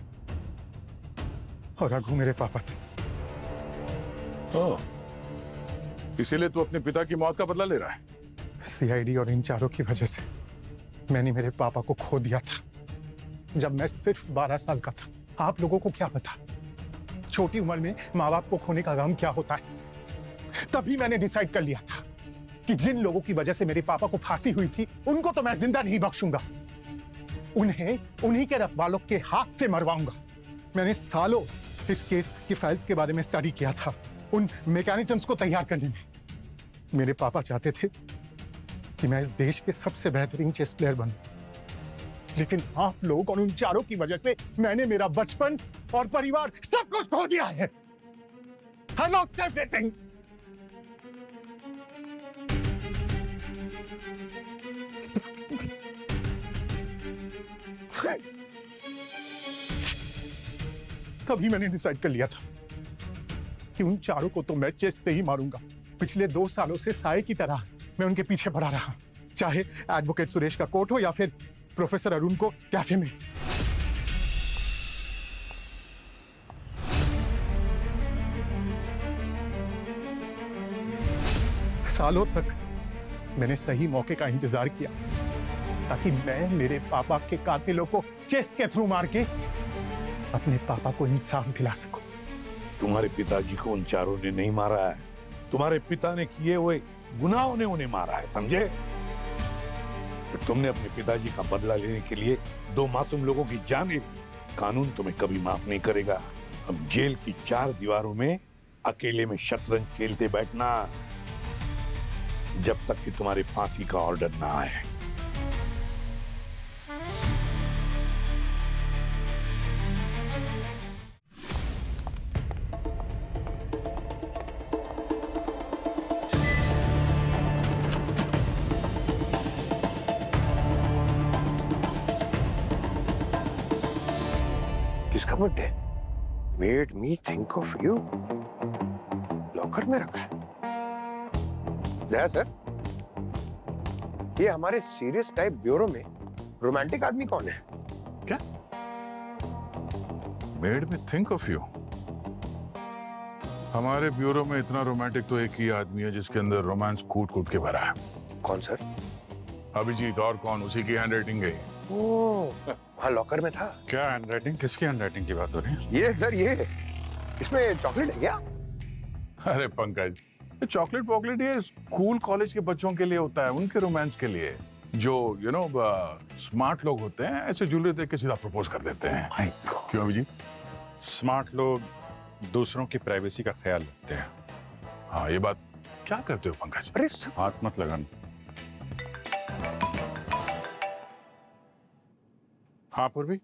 और रघु मेरे पापा थे। इसीलिए तू अपने पिता की मौत का बदला ले रहा है? सीआईडी और इन चारों की वजह से मैंने मेरे पापा को खो दिया था जब मैं सिर्फ 12 साल का था। आप लोगों को क्या पता छोटी उम्र में माँ बाप को खोने का गम क्या होता है। तभी मैंने डिसाइड कर लिया था कि जिन लोगों की वजह से मेरे पापा को फांसी हुई थी उनको तो मैं जिंदा नहीं बख्शूंगा, उन्हें उन्हीं के रखवालों के हाथ से मरवाऊंगा। मैंने सालों इस केस की फाइल्स के बारे में स्टडी किया था, उन मैकेनिज्म्स को तैयार करने में। मेरे पापा चाहते थे कि मैं इस देश के सबसे बेहतरीन चेस प्लेयर बनूं, लेकिन आप लोग और उन चारों की वजह से मैंने मेरा बचपन और परिवार सब कुछ खो दिया है। I lost everything. तभी मैंने डिसाइड कर लिया था कि उन चारों को तो मैं चेस से ही मारूंगा। पिछले 2 सालों से साए की तरह मैं उनके पीछे पड़ा रहा, चाहे एडवोकेट सुरेश का कोर्ट हो या फिर प्रोफेसर अरुण को कैफे में। सालों तक मैंने सही मौके का इंतजार किया ताकि मैं मेरे पापा के कातिलों को चेस के थ्रू मार के अपने पापा को इंसाफ दिला सकूं। तुम्हारे पिताजी को उन चारों ने नहीं मारा है, तुम्हारे पिता ने किए हुए गुनाहों ने उन्हें मारा है, समझे? तो तुमने अपने पिताजी का बदला लेने के लिए 2 मासूम लोगों की जान ली। कानून तुम्हें कभी माफ नहीं करेगा। अब जेल की 4 दीवारों में अकेले में शतरंज खेलते बैठना जब तक कि तुम्हारे फांसी का ऑर्डर ना आए। किसका birthday? Made me think of you. Locker में रखा है। दया सर, ये हमारे सीरियस टाइप ब्यूरो में रोमांटिक आदमी कौन है? क्या? Made me think of you? हमारे ब्यूरो में इतना रोमांटिक तो एक ही आदमी है जिसके अंदर रोमांस कूट कूट के भरा है। कौन सर? अभिजीत। और कौन? उसी की हैंडराइटिंग है। ओह, वहाँ लॉकर में था। क्या हैंडराइटिंग? किसकी हैंडराइटिंग की बात हो रही है? ये सर, ये इसमें चॉकलेट है क्या? अरे पंकज, ये चॉकलेट पॉकलेट ये स्कूल कॉलेज के बच्चों के लिए होता है, उनके रोमांस के लिए। जो स्मार्ट लोग होते हैं ऐसे ज्वेलरी देख के सीधा प्रपोज कर देते हैं। क्यों अभिजीत? स्मार्ट लोग दूसरों की प्राइवेसी का ख्याल रखते हैं। हाँ, ये बात क्या करते हो पंकज? अरे हाथ मत लगाना। हाँ पूर्वी,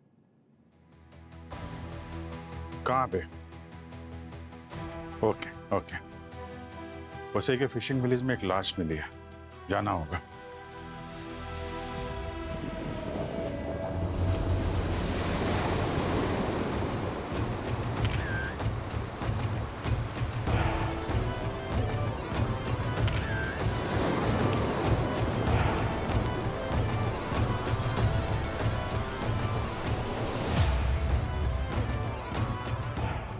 कहाँ पे? Okay okay. वैसे के फिशिंग विलेज में एक लाश मिली है, जाना होगा।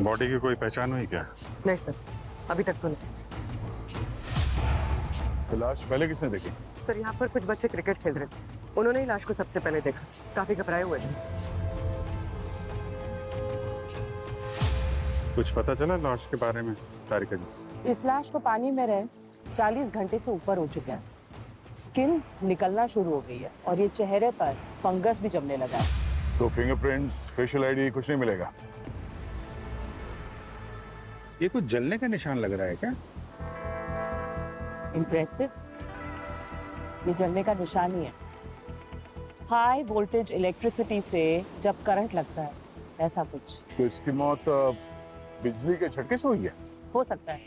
बॉडी की कोई पहचान हुई क्या? नहीं सर, अभी तक तो नहीं। तो लाश पहले किसने देखी? सर, यहाँ पर कुछ बच्चे क्रिकेट खेल रहे थे, उन्होंने ही लाश को सबसे पहले देखा। काफी घबराए हुए थे। कुछ पता चला लाश के बारे में तारिका जी? इस लाश को पानी में रहे 40 घंटे से ऊपर हो चुका है। स्किन निकलना शुरू हो गई है और ये चेहरे पर फंगस भी जमने लगा है। तो फिंगरप्रिंट्स, फेशियल आईडी कुछ नहीं मिलेगा? ये कुछ जलने का निशान लग रहा है क्या? इम्प्रेसिव। ये जलने का निशान ही है। हाई वोल्टेज इलेक्ट्रिसिटी से जब करंट लगता है, ऐसा कुछ। तो इसकी मौत बिजली के झटके से हुई है? हो सकता है,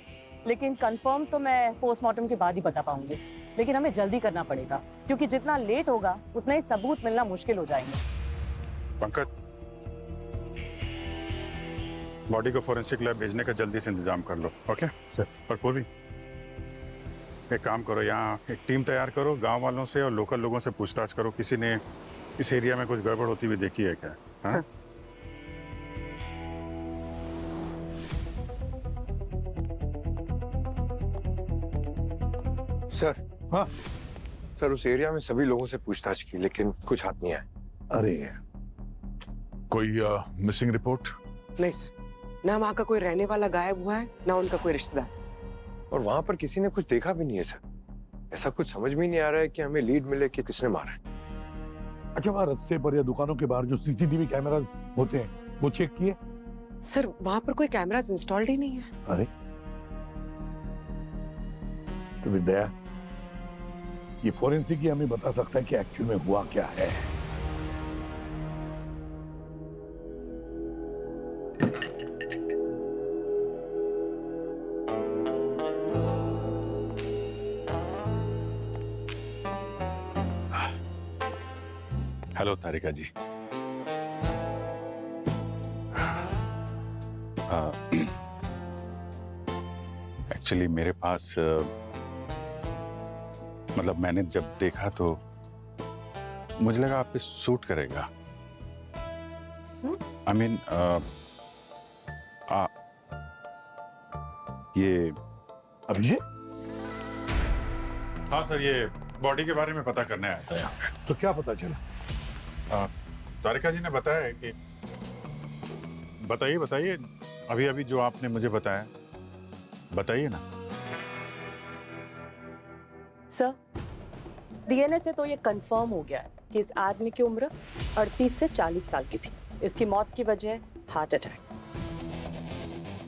लेकिन कंफर्म तो मैं पोस्टमार्टम के बाद ही बता पाऊंगी। लेकिन हमें जल्दी करना पड़ेगा, क्योंकि जितना लेट होगा उतना ही सबूत मिलना मुश्किल हो जाएंगे। पंकज, बॉडी को फोरेंसिक लैब भेजने का जल्दी से इंतजाम कर लो। Okay sir. और पूर्वी, एक काम करो, यहाँ एक टीम तैयार करो, गांव वालों से और लोकल लोगों से पूछताछ करो। किसी ने इस एरिया में कुछ गड़बड़ होती हुई देखी है क्या? हाँ? सर, हाँ? सर उस एरिया में सभी लोगों से पूछताछ की लेकिन कुछ हाथ नहीं आया। अरे कोई मिसिंग रिपोर्ट? नहीं सर, ना वहाँ का कोई रहने वाला गायब हुआ है, ना उनका कोई रिश्तेदार। और वहां पर किसी ने कुछ देखा भी नहीं है सर। ऐसा कुछ समझ में नहीं आ रहा है कि हमें लीड मिले कि किसने मारा है। अच्छा, वहाँ रास्ते पर या दुकानों के बाहर जो सीसीटीवी कैमरास होते हैं वो चेक किए? सर वहाँ पर कोई कैमरास इंस्टॉल्ड ही नहीं है। अरे तो विद्या, ये फोरेंसिक ही हमें बता सकता है कि एक्चुअल में हुआ क्या है। हेलो तारिका जी। एक्चुअली मेरे पास मतलब मैंने जब देखा तो मुझे लगा आप पे सूट करेगा। आई मीन ये अभिषेक? हाँ सर, ये बॉडी के बारे में पता करने आया था यहाँ पे। तो क्या पता चला? तारिका जी ने बताया है कि बताइए बताइए, अभी अभी जो आपने मुझे बताया बताइए ना। सर, डीएनए से तो ये कंफर्म हो गया है कि इस आदमी की उम्र 38 से 40 साल की थी। इसकी मौत की वजह हार्ट अटैक।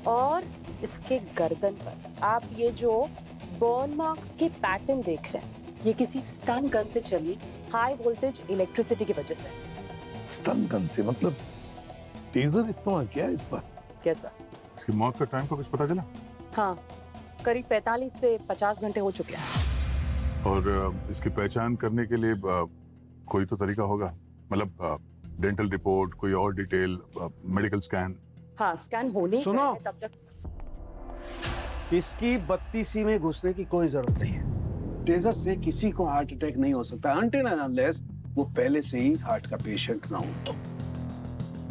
और इसके गर्दन पर आप ये जो बर्न मार्क्स के पैटर्न देख रहे हैं, ये किसी स्टन गन से चली हाई वोल्टेज इलेक्ट्रिसिटी की वजह से। स्टन गन से मतलब टेजर इस्तेमाल किया है इस पर? Yes sir. इसकी मौत का टाइम का कुछ पता चला? हाँ, करीब 45 से 50 घंटे हो चुके हैं। और इसकी पहचान करने के लिए कोई तो तरीका होगा, मतलब डेंटल रिपोर्ट, कोई और डिटेल, मेडिकल स्कैन? हाँ, स्कैन होने ही सुनो। है, तब तक इसकी 32 में घुसने की कोई जरूरत नहीं है। टेजर से किसी को हार्ट अटैक नहीं हो सकता अनटिल एंड अनलेस वो पहले से ही हार्ट का पेशेंट ना हो तो।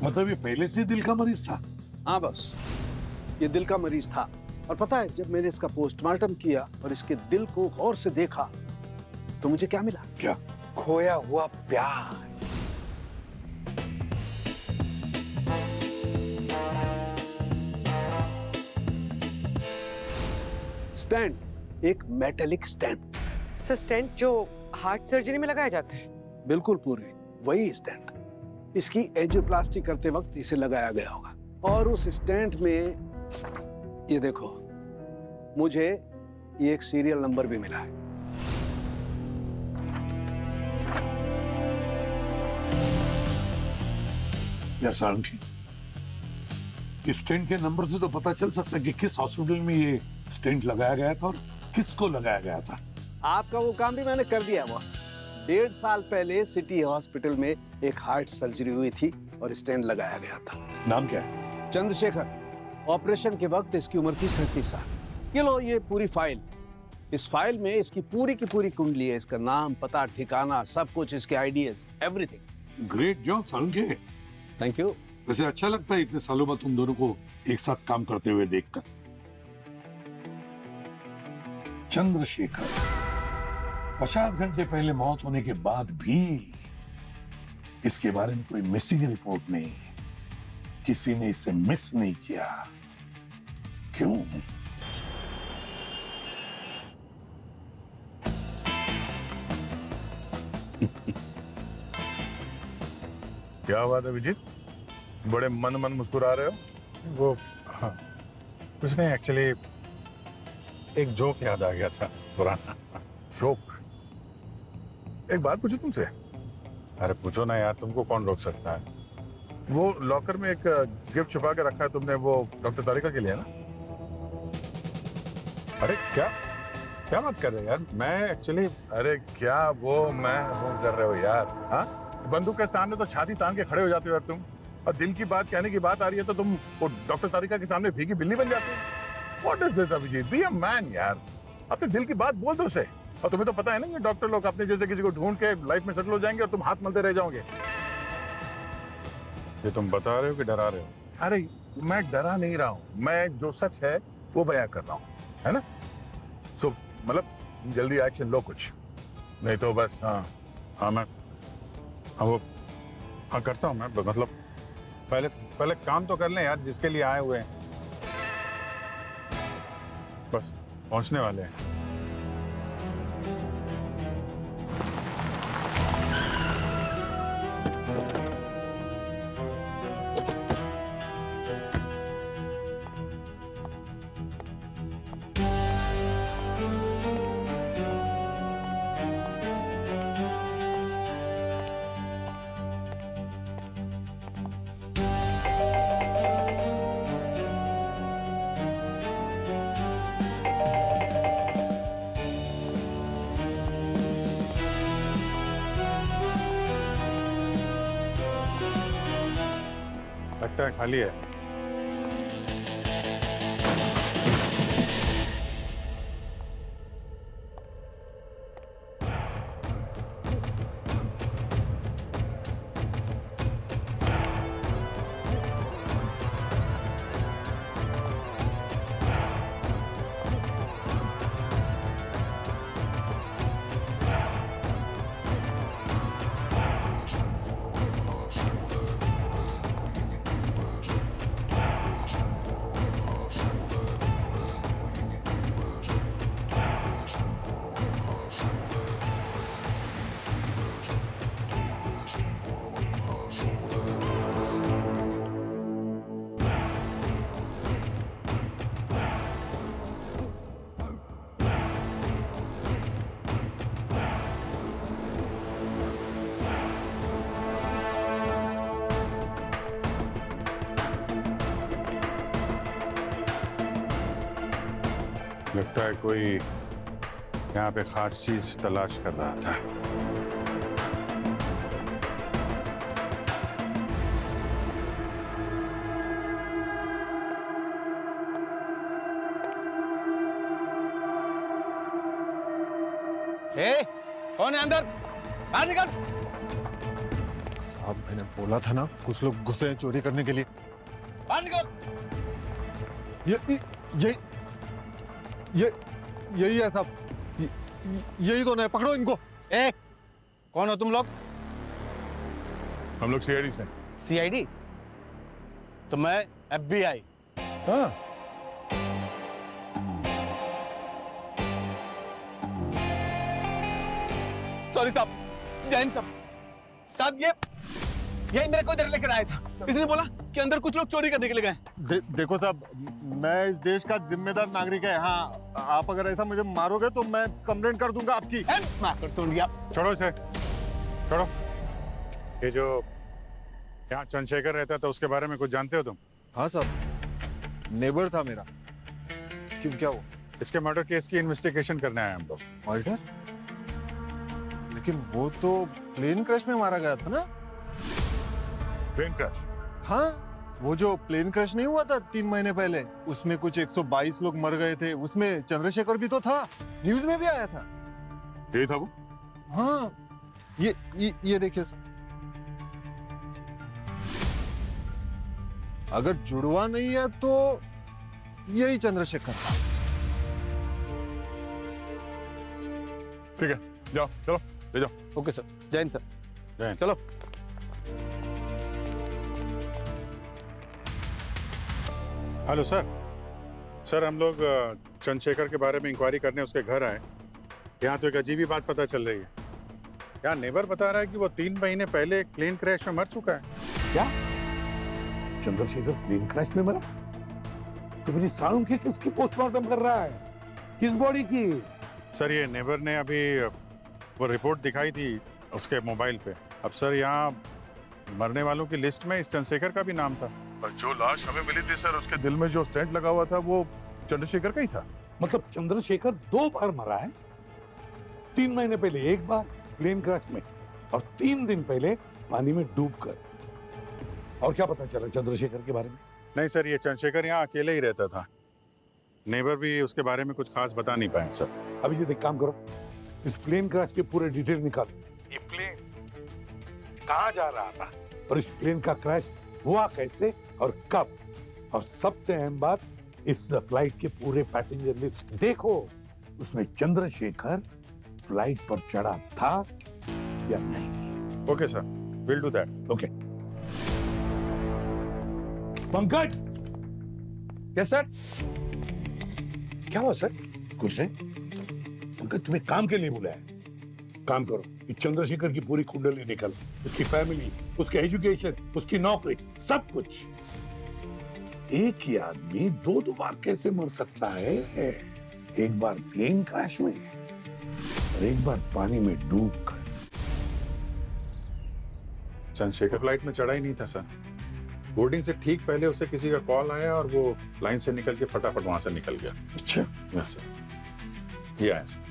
मतलब ये पहले से दिल का मरीज था? हाँ बस, ये दिल का मरीज था। और पता है, जब मैंने इसका पोस्टमार्टम किया और इसके दिल को गौर से देखा तो मुझे क्या मिला? क्या? खोया हुआ प्यार। स्टैंड, एक मेटेलिक स्टैंड। सर स्टेंट जो हार्ट सर्जरी में लगाए जाते हैं? बिल्कुल पूरे वही स्टैंड। इसकी एंजियोप्लास्टी करते वक्त इसे लगाया गया होगा। और उस स्टैंड में ये देखो, मुझे ये एक सीरियल नंबर भी मिला है। यार सारंगी, स्टेंट के नंबर से तो पता चल सकता है कि किस हॉस्पिटल में ये स्टेंट लगाया गया था और किसको लगाया गया था। आपका वो काम भी मैंने कर दिया बॉस। 1.5 साल पहले सिटी हॉस्पिटल में एक हार्ट सर्जरी हुई थी और स्टेंट लगाया गया था। नाम क्या है? चंद्रशेखर। ऑपरेशन के वक्त इसकी उम्र थी 37 साल। ये लो, ये पूरी फाइल। इस फाइल में इसकी पूरी की पूरी कुंडली है, इसका नाम, पता, ठिकाना, सब कुछ, इसके ideas, everything. Great job sarangi. Thank you. वैसे अच्छा लगता है इतने सालों बाद तुम दोनों को एक साथ काम करते हुए देखकर। चंद्रशेखर 50 घंटे पहले मौत होने के बाद भी इसके बारे में कोई मिसिंग रिपोर्ट नहीं, किसी ने इसे मिस नहीं किया। क्यों? क्या बात है विजित, बड़े मन मुस्कुरा रहे हो? वो हाँ, कुछ नहीं, एक्चुअली एक जोक याद आ गया था, पुराना जोक। एक बात पूछूं तुमसे? अरे पूछो ना यार, तुमको कौन रोक सकता है। वो लॉकर में एक गिफ्ट छुपा के रखा है तुमने, वो डॉक्टर तारिका के लिए ना? अरे क्या क्या बात कर रहे हो यार? मैं एक्चुअली, अरे क्या वो मैं वो कर रहे हो यार? हाँ, बंदूक के सामने तो छाती तान के खड़े हो जाते हो यार तुम, और दिल की बात कहने की बात आ रही है तो तुम वो डॉक्टर तारिका के सामने भीगी बिल्ली बन जाते हो। What is this Abhijit? Be a man यार, अपने दिल की बात बोल दो उसे। और तुम्हें तो पता है ना ये डॉक्टर लोग अपने जैसे किसी को ढूंढ के लाइफ में सेटल हो जाएंगे और तुम हाथ मलते रह जाओगे। ये तुम बता रहे हो कि डरा रहे हो? अरे मैं डरा नहीं रहा हूँ, मैं जो सच है वो बयां कर रहा हूँ, है ना? सो मतलब जल्दी एक्शन लो कुछ, नहीं तो बस मैं करता हूँ मैं, मतलब पहले काम तो कर लें यार जिसके लिए आए हुए हैं। बस पहुंचने वाले हैं। लगता है खाली है। लगता है कोई यहाँ पे खास चीज तलाश कर रहा था। कौन है अंदर? बाहर निकल। साहब मैंने बोला था ना कुछ लोग घुसे हैं चोरी करने के लिए। बाहर निकल। यही है साहब, यही तो नहीं, पकड़ो इनको। कौन हो तुम लोग? हम लोग सीआईडी से। सीआईडी? तो मैं एफबीआई। हाँ। सॉरी साहब, जैन साहब। साहब यही मेरे को इधर लेकर आया था। इसने बोला कि अंदर कुछ लोग चोरी करने के लिए गए। देखो साहब, मैं इस देश का जिम्मेदार नागरिक है। हाँ, आप अगर ऐसा मुझे मारोगे तो मैं कंप्लेंट कर दूंगा आपकी। छोड़ो इसे, छोड़ो। ये जो यहाँ चंद्रशेखर रहता था उसके बारे में कुछ जानते हो तुम? हाँ साहब, नेबर था मेरा। क्यों, क्या हुआ? इसके मर्डर केस की इन्वेस्टिगेशन करने आए हम लोग। मर्डर? लेकिन वो तो प्लेन क्रैश में मारा गया था ना? Plane crash? हाँ, वो जो प्लेन क्रैश नहीं हुआ था 3 महीने पहले, उसमें कुछ 122 लोग मर गए थे। उसमें चंद्रशेखर भी तो था, न्यूज में भी आया था। यही था वो? हाँ, ये देखिए सर, अगर जुड़वा नहीं है तो यही चंद्रशेखर था। ठीक है, जाओ, चलो ले जाओ। Okay sir. Jain sir. Jain. चलो। Hello sir. सर हम लोग चंद्रशेखर के बारे में इंक्वायरी करने उसके घर आए। यहाँ तो एक अजीब ही बात पता चल रही है। यहाँ नेबर बता रहा है कि वो 3 महीने पहले एक प्लेन क्रैश में मर चुका है। क्या चंद्रशेखर प्लेन क्रैश में मरा? तो मेरी साउंड की किसकी पोस्टमार्टम कर रहा है? किस बॉडी की? सर ये नेबर ने अभी वो रिपोर्ट दिखाई थी उसके मोबाइल पे। अब सर यहाँ मरने वालों की लिस्ट में इस चंद्रशेखर का भी नाम था। और जो लाश हमें मिली थी सर, उसके दिल में जो स्टेंट लगा हुआ था वो चंद्रशेखर का ही था। मतलब चंद्रशेखर 2 बार मरा है? 3 महीने पहले एक बार प्लेन क्रैश में और 3 दिन पहले पानी में डूबकर। और क्या पता चला चंद्रशेखर के बारे में? नहीं सर, ये चंद्रशेखर यहाँ अकेले ही रहता था। नेबर भी उसके बारे में कुछ खास बता नहीं पाए सर। अभिजीत एक काम करो, इस प्लेन क्रैश के पूरे डिटेल निकाल। ये प्लेन कहाँ जा रहा था और इस प्लेन का क्रैश हुआ कैसे और कब, और सबसे अहम बात, इस फ्लाइट के पूरे पैसेंजर लिस्ट देखो, उसमें चंद्रशेखर फ्लाइट पर चढ़ा था या नहीं। Okay sir, will do that. Okay Pankaj. Yes sir. क्या हुआ सर? कुछ नहीं पंकज, तुम्हें काम के लिए बुलाया है। काम करो, इस चंद्रशेखर की पूरी कुंडली निकल, उसकी फैमिली, उसके एजुकेशन, उसकी नौकरी, सब कुछ। एक ही आदमी दो बार कैसे मर सकता है? एक बार प्लेन क्रैश में और एक बार पानी में डूब कर। चंद्रशेखर फ्लाइट में चढ़ा ही नहीं था सर। बोर्डिंग से ठीक पहले उसे किसी का कॉल आया और वो लाइन से निकल के फटाफट वहां से निकल गया। अच्छा, यस सर, ये आया सर।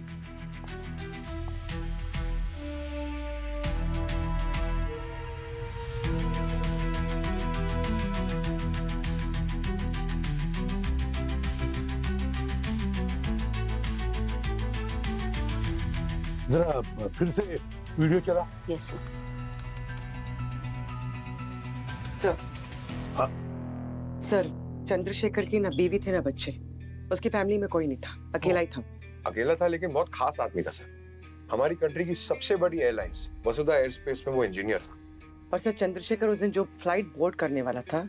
जरा फिर से वीडियो चला। Yes sir. सर। हाँ? सर, चंद्रशेखर की ना बीवी थे ना बच्चे, उसकी फैमिली में कोई नहीं था, अकेला ही था। अकेला था लेकिन बहुत खास आदमी था सर। हमारी कंट्री की सबसे बड़ी एयरलाइंस वसुधा एयरस्पेस में वो इंजीनियर था। और सर, चंद्रशेखर उस दिन जो फ्लाइट बोर्ड करने वाला था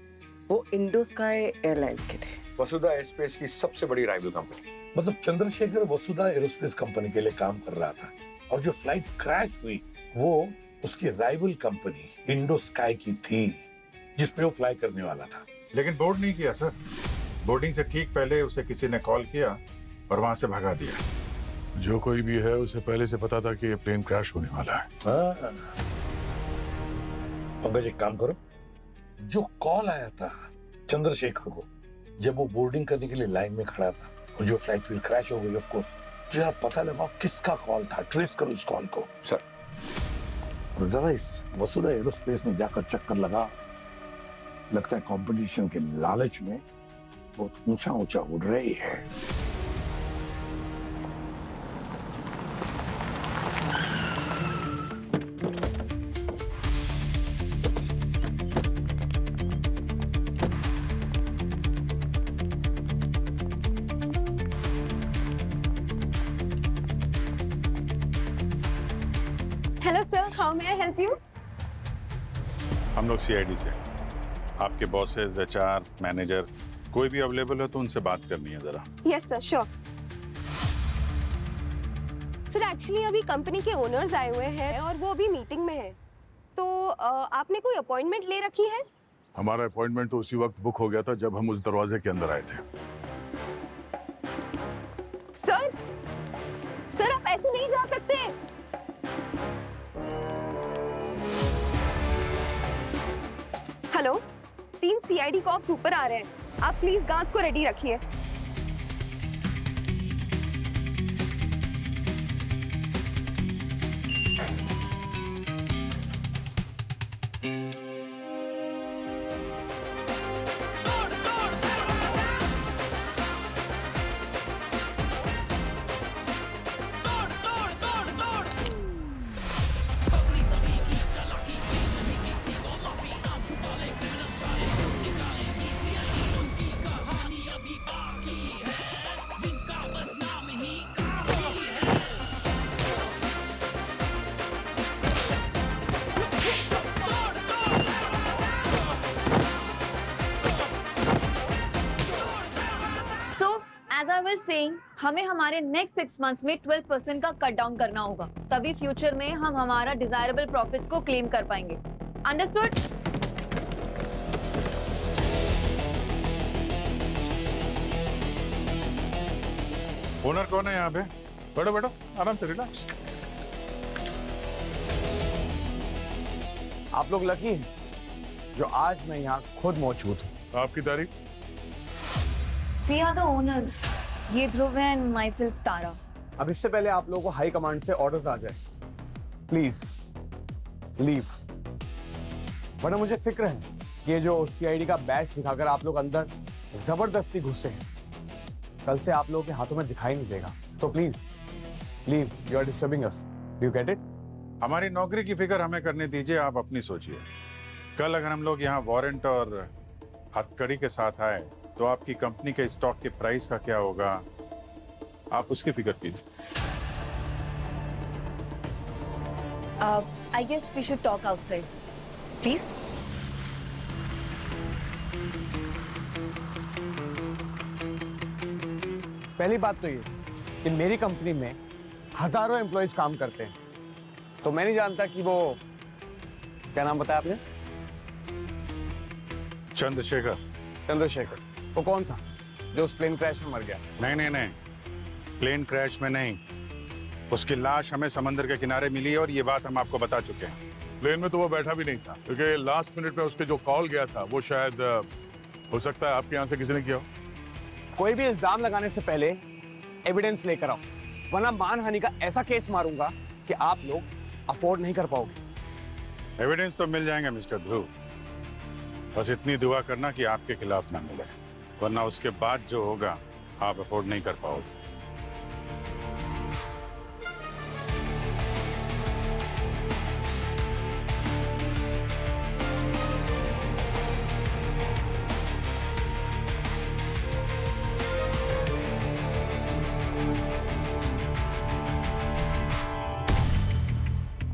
वो इंडो स्काई एयरलाइंस के थे। वसुधा एयरस्पेस की सबसे बड़ी राइवल कंपनी। मतलब चंद्रशेखर वसुधा एरोस्पेस कंपनी के लिए काम कर रहा था और जो फ्लाइट क्रैश हुई वो उसकी राइवल कंपनी इंडो स्काई की थी, जिसपे वो फ्लाई करने वाला था। लेकिन बोर्ड नहीं किया सर। बोर्डिंग से ठीक पहले उसे किसी ने कॉल किया और वहां से भगा दिया। जो कोई भी है उसे पहले से पता था कि ये प्लेन क्रैश होने वाला है। पंकज, एक काम करो, जो कॉल आया था चंद्रशेखर को जब वो बोर्डिंग करने के लिए लाइन में खड़ा था और जो फ्लाइट फिर क्रैश हो गई, ऑफ कोर्स, तो जरा पता लगाओ किसका कॉल था, ट्रेस करो इस कॉल को। सर। और जरा इस वसुधा एरोस्पेस में जाकर चक्कर लगा। लगता है कंपटीशन के लालच में बहुत ऊंचा ऊंचा उड़ रही है। Hello sir, how may I help you? हम लोग सीआईडी से। आपके बॉसेस, एचआर, मैनेजर कोई भी अवेलेबल हो तो उनसे बात करनी है जरा। Yes sir, sure. Sir, actually अभी कंपनी के ओनर्स आए हुए हैं और वो अभी मीटिंग में है, तो आपने कोई अपॉइंटमेंट ले रखी है? हमारा अपॉइंटमेंट तो उसी वक्त बुक हो गया था जब हम उस दरवाजे के अंदर आए थे। सर, सर आप ऐसे नहीं जा सकते। हेलो, 3 सीआईडी कॉप्स ऊपर आ रहे हैं, आप प्लीज गार्ड्स को रेडी रखिए। As I was saying, हमें हमारे नेक्स्ट 6 मंथ्स में 12% का कट डाउन करना होगा, तभी फ्यूचर में हम हमारा डिजायरेबल प्रॉफिट्स को क्लेम कर पाएंगे। अंडरस्टूड? ओनर कौन है यहाँ पे? बैठो बैठो, आराम से, रिलैक्स। आप लोग लकी हैं जो आज मैं यहाँ खुद मौजूद हूँ। आपकी तारीफ? We are the owners. ये ध्रुव है and myself तारा। अब इससे पहले आप लोगों को हाई कमांड से ऑर्डर्स आ जाए, प्लीज लीव, वरना मुझे फिक्र है कि ये जो सीआईडी का बैच दिखाकर आप लोग अंदर जबरदस्ती घुसे हैं, कल से आप लोगों के हाथों में दिखाई नहीं देगा। तो please leave, you are disturbing us, do you get it? हमारी नौकरी की फिक्र हमें करने दीजिए, आप अपनी सोचिए। कल अगर हम लोग यहाँ वारंट और हथकड़ी के साथ आए तो आपकी कंपनी के स्टॉक के प्राइस का क्या होगा, आप उसकी फिक्र कीजिए। I guess we should talk outside. Please? पहली बात तो ये कि मेरी कंपनी में हजारों एम्प्लॉयज काम करते हैं, तो मैं नहीं जानता कि वो, क्या नाम बताया आपने? चंद्रशेखर। चंद्रशेखर, वो कौन था जो उस प्लेन क्रैश में मर गया? नहीं, प्लेन क्रैश में नहीं, उसकी लाश हमें समंदर के किनारे मिली और ये बात हम आपको बता चुके हैं। प्लेन में तो वो बैठा भी नहीं था, क्योंकि लास्ट मिनट में उसके जो कॉल गया था वो शायद हो सकता है आपके यहाँ से किसी ने किया हो। कोई भी इल्जाम लगाने से पहले एविडेंस लेकर आओ, वरना मानहानि का ऐसा केस मारूंगा कि आप लोग अफोर्ड नहीं कर पाओगे। एविडेंस तो मिल जाएंगे मिस्टर ध्रुव, बस इतनी दुआ करना कि आपके खिलाफ ना मिले, वरना उसके बाद जो होगा आप अफोर्ड नहीं कर पाओगे।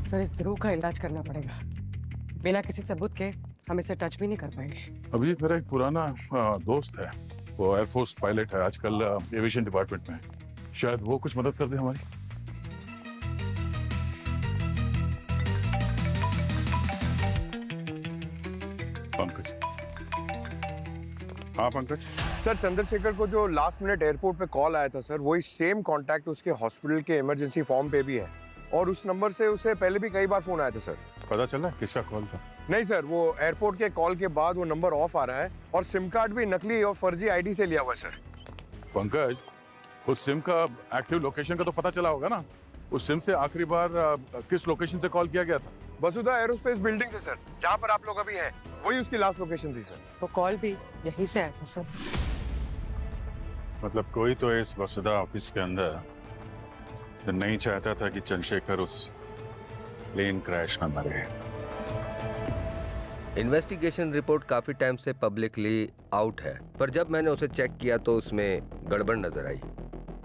सर, इस ध्रुव का इलाज करना पड़ेगा। बिना किसी सबूत के हम इसे टच भी नहीं कर पाएंगे। अभिजीत मेरा एक पुराना दोस्त है, वो एयरफोर्स पायलट है, आजकल एविएशन डिपार्टमेंट में है। शायद वो कुछ मदद कर दे हमारी। पंकज। हाँ पंकज। सर, चंद्रशेखर को जो लास्ट मिनट एयरपोर्ट पे कॉल आया था सर, वही सेम कांटेक्ट उसके हॉस्पिटल के इमरजेंसी फॉर्म पे भी है, और उस नंबर से उसे पहले भी कई बार फोन आया था सर। पता चला किसका कॉल था? नहीं सर, वो एयरपोर्ट के कॉल के बाद वो नंबर ऑफ आ रहा है, और सिम कार्ड भी नकली और फर्जी आईडी से लिया हुआ है सर। पंकज, उस सिम का एक्टिव लोकेशन का तो पता चला होगा ना? उस सिम से आखिरी बार किस लोकेशन से कॉल किया गया था? वसुधा एरोस्पेस बिल्डिंग से सर, जहाँ पर आप लोग अभी हैं, वही उसकी लास्ट लोकेशन थी सर। वो कॉल भी यहीं से आया था सर। मतलब कोई तो इस वसुधा ऑफिस के अंदर नहीं चाहता था कि चंद्रशेखर उस प्लेन क्रैश में मरे। इन्वेस्टिगेशन रिपोर्ट काफी टाइम से पब्लिकली आउट है, पर जब मैंने उसे चेक किया तो उसमें गड़बड़ नजर आई।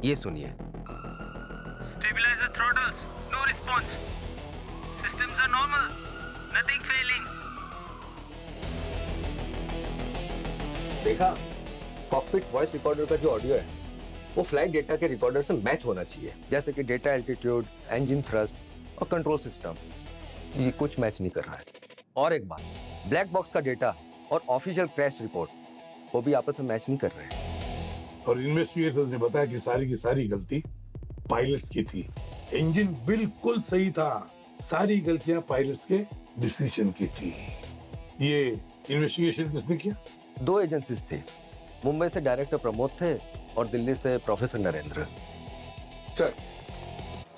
ये सुनिए। Stabilizer throttles, no response. Systems are normal, nothing failing. देखा, कॉकपिट वॉइस रिकॉर्डर का जो ऑडियो है वो फ्लाइट डेटा के रिकॉर्डर से मैच होना चाहिए, जैसे कि डेटा एल्टीट्यूड, इंजन थ्रस्ट और कंट्रोल सिस्टम। ये कुछ मैच नहीं कर रहा है। और एक बात, ब्लैक बॉक्स का डेटा और ऑफिशियल क्रैश रिपोर्ट वो भी आपस में मैच नहीं कर रहे हैं। और इन्वेस्टिगेटर्स ने बताया कि सारी की सारी गलती पायलट्स की थी। इंजन बिल्कुल सही था, सारी गलतियां पायलट्स के डिसीजन की थी। ये इन्वेस्टिगेशन किसने किया? 2 एजेंसीज थे, मुंबई से डायरेक्टर प्रमोद थे और दिल्ली से प्रोफेसर नरेंद्र। सर,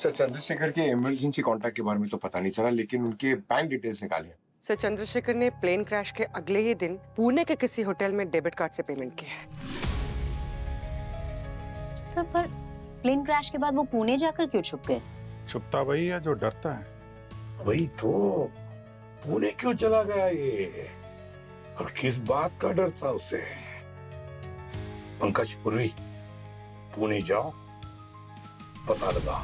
चंद्रशेखर के इमरजेंसी कांटेक्ट के बारे में तो पता नहीं चला, लेकिन उनके बैंक डिटेल्स निकाले। सर, चंद्रशेखर ने प्लेन क्रैश के अगले ही दिन पुणे के किसी होटल में डेबिट कार्ड से पेमेंट किया है। सर, पर प्लेन क्रैश के बाद वो पुणे जाकर क्यों छुप गए? छुपता वही है जो डरता है। वही तो, पुणे क्यों चला गया ये, और किस बात का डर था उसे? पंकज, पूर्वी, पुणे जाओ, पता लगाओ।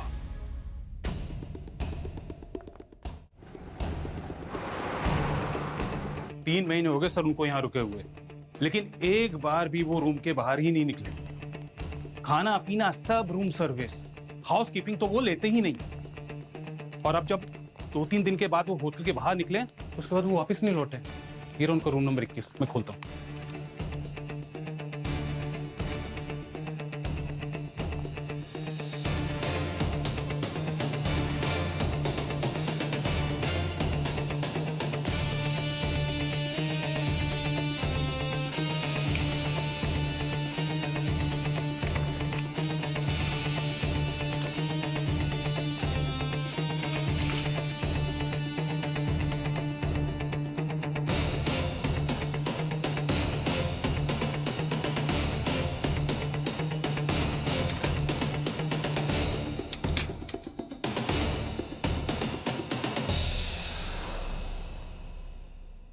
तीन महीने हो गए सर उनको यहाँ रुके हुए, लेकिन एक बार भी वो रूम के बाहर ही नहीं निकले। खाना पीना सब रूम सर्विस, हाउस कीपिंग तो वो लेते ही नहीं। और अब जब 2-3 दिन के बाद वो होटल के बाहर निकले, उसके बाद वो वापस नहीं लौटे। ये रहा उनका रूम नंबर 21, मैं खोलता हूँ।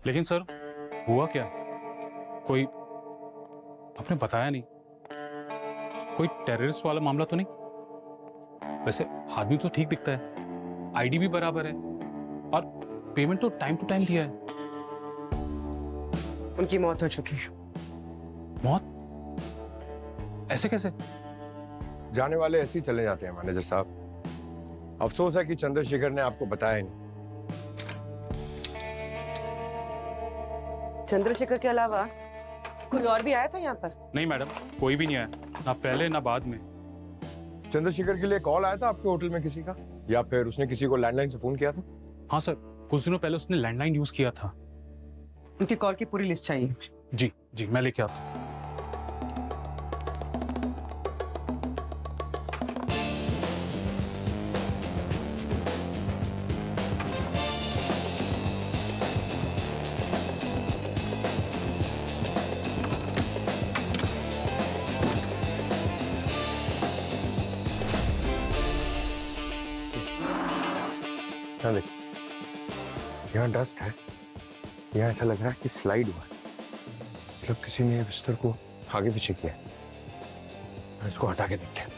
लेकिन सर हुआ क्या? कोई आपने बताया नहीं। कोई टेररिस्ट वाला मामला तो नहीं? वैसे आदमी तो ठीक दिखता है, आईडी भी बराबर है और पेमेंट तो टाइम टू टाइम दिया है। उनकी मौत हो चुकी है। मौत? ऐसे कैसे? जाने वाले ऐसे ही चले जाते हैं मैनेजर साहब। अफसोस है कि चंद्रशेखर ने आपको बताया नहीं। चंद्रशेखर के अलावा कोई और भी आया था यहाँ पर? नहीं मैडम, कोई भी नहीं आया, ना पहले ना बाद में। चंद्रशेखर के लिए कॉल आया था आपके होटल में किसी का, या फिर उसने किसी को लैंडलाइन से फोन किया था? हाँ सर, कुछ दिनों पहले उसने लैंडलाइन यूज किया था। उनकी कॉल की पूरी लिस्ट चाहिए। जी जी, मैं लेके आता हूँ। हाँ देख, यहाँ डस्ट है, यहाँ ऐसा लग रहा है कि स्लाइड हुआ है, मतलब किसी ने बिस्तर को आगे पीछे किया है। इसको हटा के देखते हैं।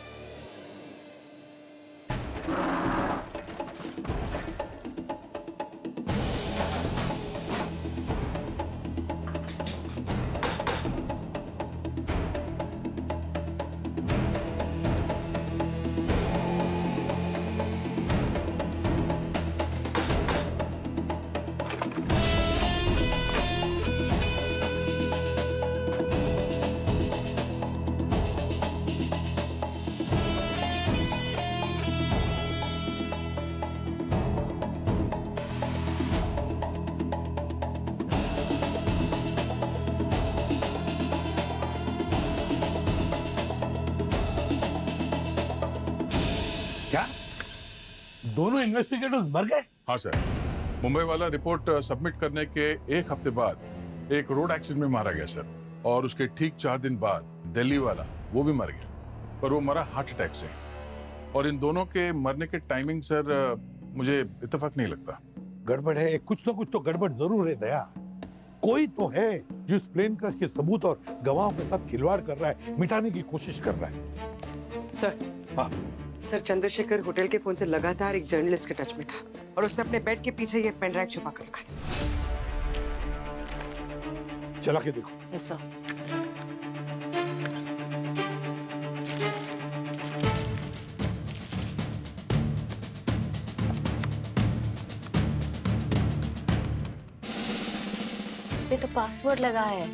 क्या दोनों इन्वेस्टिगेटर्स मर गए? हाँ सर, मुंबई वाला रिपोर्ट सबमिट करने के एक हफ्ते बाद एक रोड एक्सीडेंट में मारा गया सर, और उसके ठीक 4 दिन बाद दिल्ली वाला वो भी मर गया, पर वो मरा हार्ट अटैक से। और इन दोनों के मरने के टाइमिंग सर मुझे इत्तेफाक नहीं लगता। गड़बड़ है, कुछ ना कुछ तो गड़बड़ जरूर है दया। कोई तो है जो इस प्लेन क्रैश के सबूत और गवाहों के साथ खिलवाड़ कर रहा है, मिटाने की कोशिश कर रहा है। सर, हाँ सर चंद्रशेखर होटल के फोन से लगातार एक जर्नलिस्ट के टच में था और उसने अपने बेड के पीछे ये पेन ड्राइव छुपा कर रखा था। चला के देखो। Yes sir. इस पे तो पासवर्ड लगा है।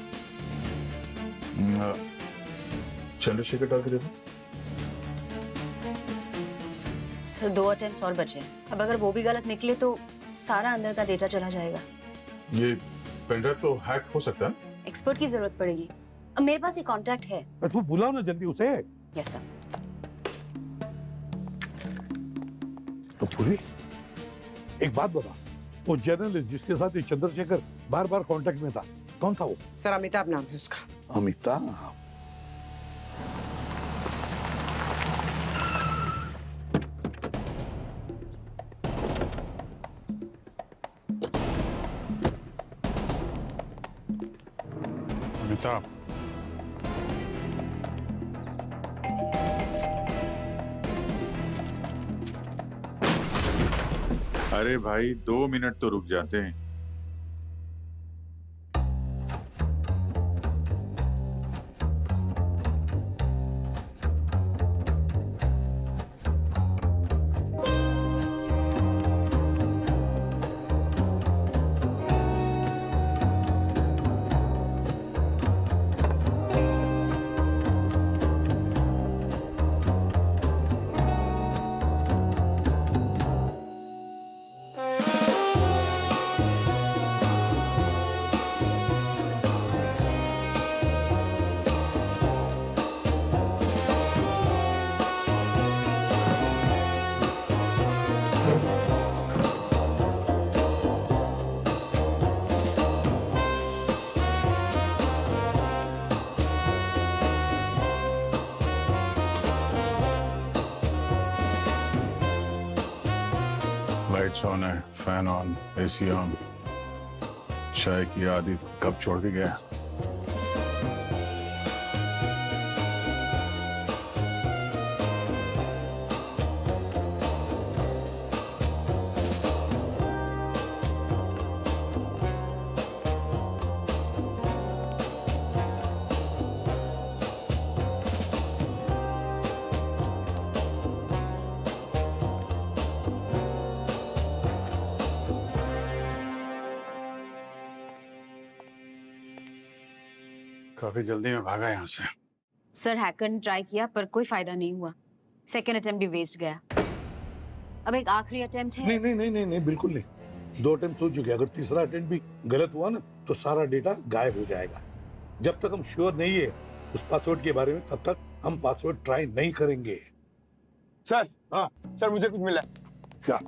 चंद्रशेखर डाल के दे दो। सर 2 अटेम्प्ट्स और बचे हैं। अब अगर वो भी गलत निकले तो सारा अंदर का डेटा चला जाएगा। ये पेनड्राइव तो हैक हो सकता है। एक्सपर्ट की जरूरत पड़ेगी। अब मेरे पास एक कांटेक्ट है। तू बुलाओ ना जल्दी उसे। Yes sir. तो पूरी एक बात बता, वो जर्नलिस्ट जिसके साथ ये चंद्रशेखर बार बार कांटेक्ट में था, कौन था वो? सर अमिताभ नाम है उसका। अमिताभ? अमिताभ? अरे भाई 2 मिनट तो रुक जाते हैं। लाइट्स ऑन है, फैन ऑन, एसी ऑन, चाय की आदत कब छोड़ के गया? काफी जल्दी में भागा यहाँ से। सर हैकर ने ट्राई किया पर कोई फायदा नहीं हुआ। सेकंड अटेम्प्ट भी वेस्ट गया। अब एक आखिरी अटेम्प्ट है। नहीं, बिल्कुल नहीं। 2 अटेम्प्ट हो चुके। अगर तीसरा अटेम्प्ट भी गलत हुआ ना तो सारा डेटा गायब हो जाएगा। जब तक हम श्योर नहीं है उस पासवर्ड के बारे में, तब तक हम पासवर्ड ट्राई नहीं करेंगे। सर, हाँ सर, मुझे कुछ मिला। क्या?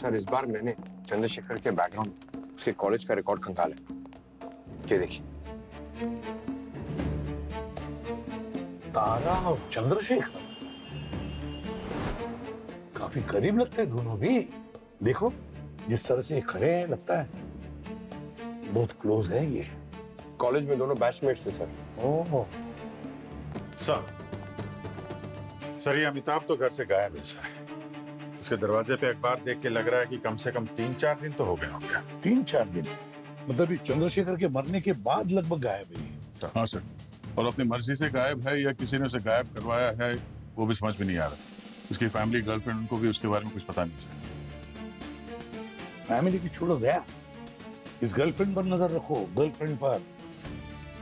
सर, इस बार मैंने चंद्रशेखर के बैकग्राउंड, उसके कॉलेज का रिकॉर्ड खंगाला। ये देखिए। तारा और चंद्रशेखर काफी करीब लगते हैं दोनों भी। देखो जिस तरह से ये खड़े हैं, लगता है बहुत क्लोज है ये। कॉलेज में दोनों बैचमेट्स थे सर। ओह सर, ये अमिताभ तो घर से गायब है सर। उसके दरवाजे पे अखबार देख के लग रहा है कि कम से कम 3-4 दिन तो हो गए होंगे। 3-4 दिन? मतलब ये चंद्रशेखर के मरने के बाद लगभग गायब है सर। हाँ सर, और अपनी मर्जी से गायब है या किसी ने उसे गायब करवाया है वो भी समझ में नहीं आ रहा। उसकी फैमिली, गर्लफ्रेंड, उनको भी उसके बारे में कुछ पता नहीं सर। फैमिली की छोड़ो गया, इस गर्लफ्रेंड पर नजर रखो। गर्लफ्रेंड पर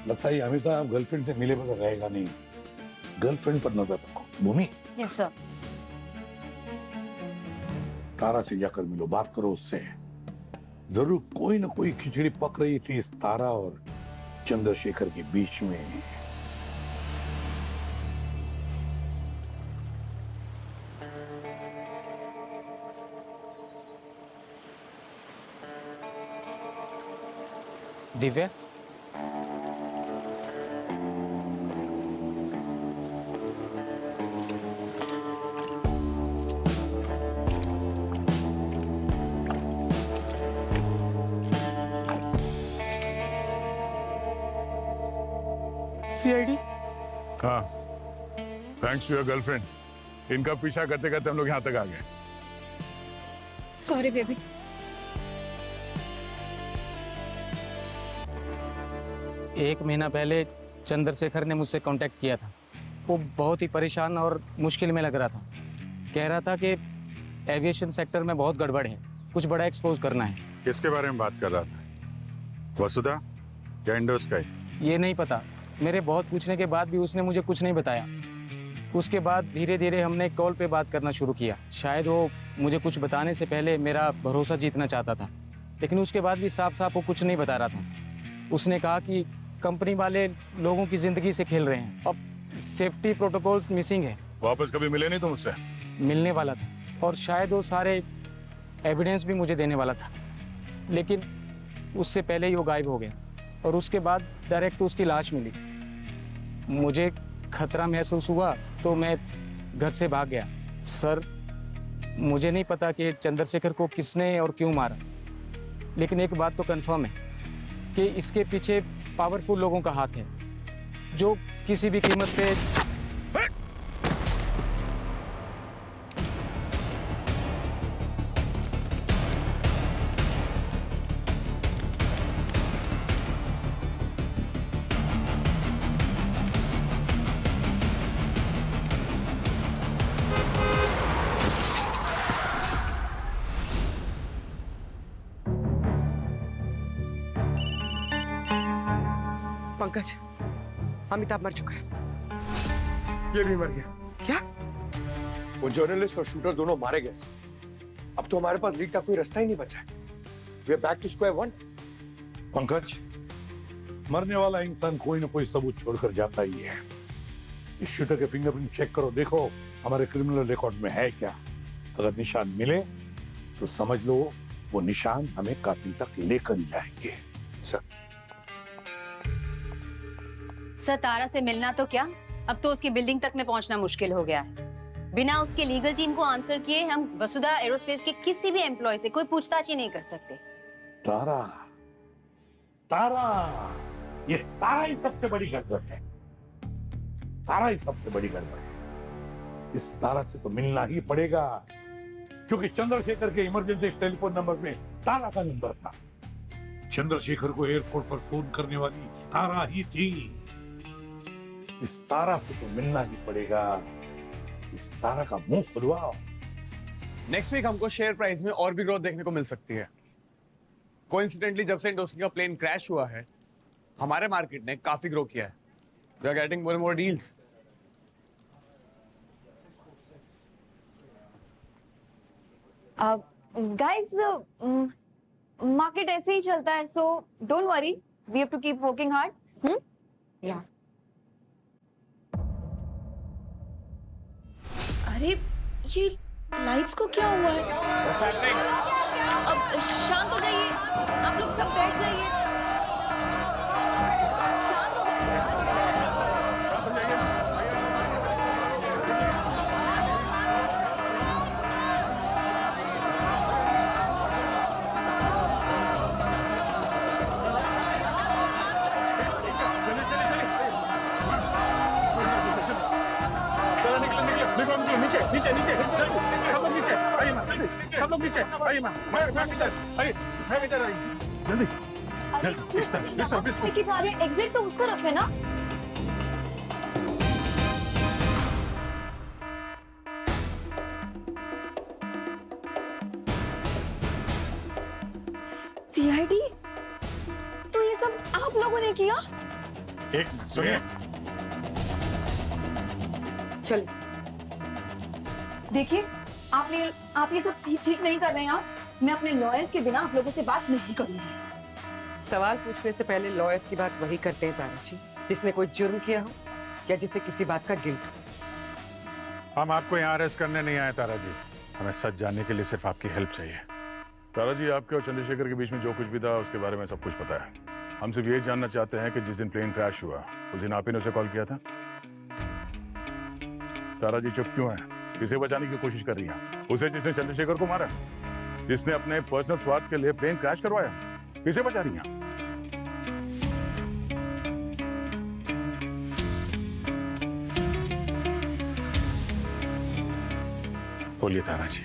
लगता है अमिताभ गर्लफ्रेंड से मिले बगैर रहेगा नहीं। गर्लफ्रेंड पर नजर रखो। भूमि। Yes sir. तारा से जाकर मिलो, बात करो उससे। जरूर कोई ना कोई खिचड़ी पक रही थी इस तारा और चंद्रशेखर के बीच में। दिव्या, सीआईडी। हाँ, थैंक्स टू योर गर्लफ्रेंड। इनका पीछा करते करते हम लोग यहाँ तक आ गए। Sorry baby. एक महीना पहले चंद्रशेखर ने मुझसे कांटेक्ट किया था। वो बहुत ही परेशान और मुश्किल में लग रहा था। कह रहा था कि एविएशन सेक्टर में बहुत गड़बड़ है, कुछ बड़ा एक्सपोज करना है। किसके बारे में बात कर रहा था? वसुधा या इंडोस्काई? ये नहीं पता। मेरे बहुत पूछने के बाद भी उसने मुझे कुछ नहीं बताया। उसके बाद धीरे धीरे हमने कॉल पे बात करना शुरू किया। शायद वो मुझे कुछ बताने से पहले मेरा भरोसा जीतना चाहता था, लेकिन उसके बाद भी साफ साफ वो कुछ नहीं बता रहा था। उसने कहा कि कंपनी वाले लोगों की जिंदगी से खेल रहे हैं। अब सेफ्टी प्रोटोकॉल्स मिसिंग है। वापस कभी मिले नहीं तुम उससे? मिलने वाला था और शायद वो सारे एविडेंस भी मुझे देने वाला था, लेकिन उससे पहले ही वो गायब हो गया और उसके बाद डायरेक्ट उसकी लाश मिली। मुझे खतरा महसूस हुआ तो मैं घर से भाग गया। सर, मुझे नहीं पता कि चंद्रशेखर को किसने और क्यों मारा, लेकिन एक बात तो कंफर्म है कि इसके पीछे पावरफुल लोगों का हाथ है जो किसी भी कीमत पे पंकज, अमिताभ मर चुका है। ये भी मर गया। क्या? वो जर्नलिस्ट और शूटर दोनों मारे गए सर। अब तो हमारे पास लीड का कोई रास्ता ही नहीं बचा है। We are back to square one। Pankaj, मरने वाला इंसान कोई ना कोई सबूत छोड़कर जाता ही है। इस शूटर के फिंगरप्रिंट चेक करो, देखो हमारे क्रिमिनल रिकॉर्ड में है क्या। अगर निशान मिले तो समझ लो वो निशान हमें कातिल तक लेकर ही जाएंगे। सर, तारा से मिलना तो क्या, अब तो उसकी बिल्डिंग तक में पहुंचना मुश्किल हो गया है। बिना उसके लीगल टीम को आंसर किए हम वसुधा एरोस्पेस के किसी भी एम्प्लॉय से कोई पूछताछ ही नहीं कर सकते। तारा, तारा, ये तारा ही सबसे बड़ी गड़बड़ है। तारा ही सबसे बड़ी गड़बड़ है। इस तारा से तो मिलना ही पड़ेगा, क्योंकि चंद्रशेखर के इमरजेंसी टेलीफोन नंबर में तारा का नंबर था। चंद्रशेखर को एयरपोर्ट पर फोन करने वाली तारा ही थी। इस तारा से तो मिलना ही पड़ेगा। इस तारा का मुंह खुलवाओ। नेक्स्ट वीक हमको शेयर प्राइस में और भी ग्रोथ देखने को मिल सकती है। कोइंसिडेंटली जब से इंडोस्की का प्लेन क्रैश हुआ है, हमारे मार्केट ने काफी ग्रो किया है। We are getting more and more deals. Guys, market ऐसे ही चलता है, so don't worry, we have to keep working hard. या अरे ये लाइट्स को क्या हुआ है? अब शांत हो जाइए, आप लोग सब बैठ जाइए। शांत हो नीचे नीचे नीचे, सब लोग नीचे आइए मां, जल्दी सब लोग नीचे आइए मां। मैं सर, आइए मैं इधर आइए, जल्दी जल्दी। इस तरफ लेके जा रहे हैं, एग्जिट तो उस तरफ है ना। सीआईडी? तो ये सब आप लोगों ने किया? एक मिनट सुनिए। चल देखिए, आप ये सब ठीक नहीं कर रहे हैं। आप, मैं अपने लॉयर्स के बिना आप लोगों से बात नहीं करूंगी। सवाल पूछने से पहले लॉयर्स की बात वही करते हैं तारा जी, जिसने कोई जुर्म किया हो या जिसे किसी बात का गिल्ट। हम आपको यहाँ अरेस्ट करने नहीं आए तारा जी, हमें सच जानने के लिए सिर्फ आपकी हेल्प चाहिए। तारा जी, आपके और चंद्रशेखर के बीच में जो कुछ भी था उसके बारे में सब कुछ पता है। हम सिर्फ ये जानना चाहते हैं कि जिस दिन प्लेन क्रैश हुआ उस दिन आप ही ने उसे कॉल किया था। तारा जी चुप क्यों है? किसे बचाने की कोशिश कर रही हैं? उसे जिसने चंद्रशेखर को मारा, जिसने अपने पर्सनल स्वार्थ के लिए प्लेन क्रैश करवाया, किसे बचा रही हैं? बोलिए तारा जी,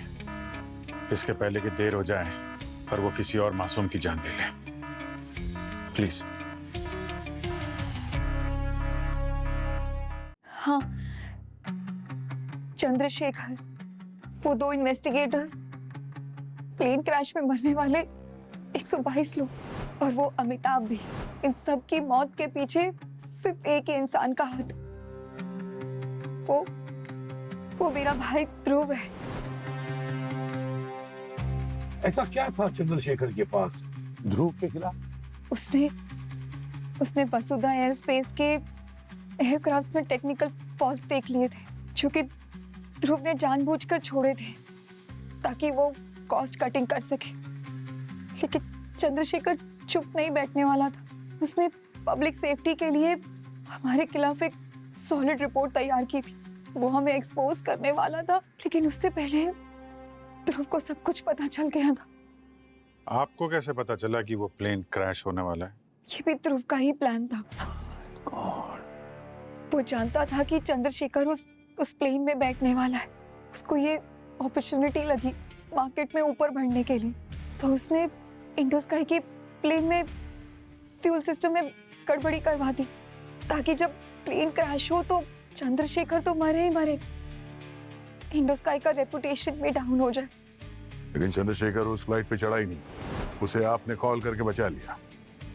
इसके पहले कि देर हो जाए पर वो किसी और मासूम की जान ले ले, प्लीज। हाँ, चंद्रशेखर, वो 2 इन्वेस्टिगेटर्स, प्लेन क्रैश में मरने वाले 122 लोग और वो अमिताभ भी, इन सब की मौत के पीछे सिर्फ एक ही इंसान का हाथ। वो मेरा भाई ध्रुव है। ऐसा क्या था चंद्रशेखर के पास ध्रुव के खिलाफ? उसने वसुधा एयरस्पेस के एयरक्राफ्ट में टेक्निकल फॉल्ट्स देख लिए थे, जो कि ध्रुव ने जानबूझकर छोड़े थे ताकि वो कॉस्ट कटिंग कर सके। लेकिन चंद्रशेखर चुप नहीं बैठने वाला था। उसने पब्लिक सेफ्टी के लिए हमारे खिलाफ एक सॉलिड रिपोर्ट तैयार की थी। वो हमें एक्सपोज करने वाला था, लेकिन उससे पहले ध्रुव को सब कुछ पता चल गया था। आपको कैसे पता चला कि वो प्लेन क्रैश होने वाला है? ये भी ध्रुव का ही प्लान था। वो जानता था कि चंद्रशेखर उस प्लेन में बैठने वाला है। उसको ये अपॉर्चुनिटी लगी मार्केट में ऊपर बढ़ने के लिए, तो उसने इंडोस्काई के प्लेन में फ्यूल सिस्टम में गड़बड़ी करवा दी ताकि जब प्लेन क्रैश हो तो चंद्रशेखर तो मरे ही मरे, इंडोस्काई का रेपुटेशन भी डाउन हो जाए। लेकिन चंद्रशेखर उस फ्लाइट पे चढ़ा ही नहीं, उसे आपने कॉल करके बचा लिया।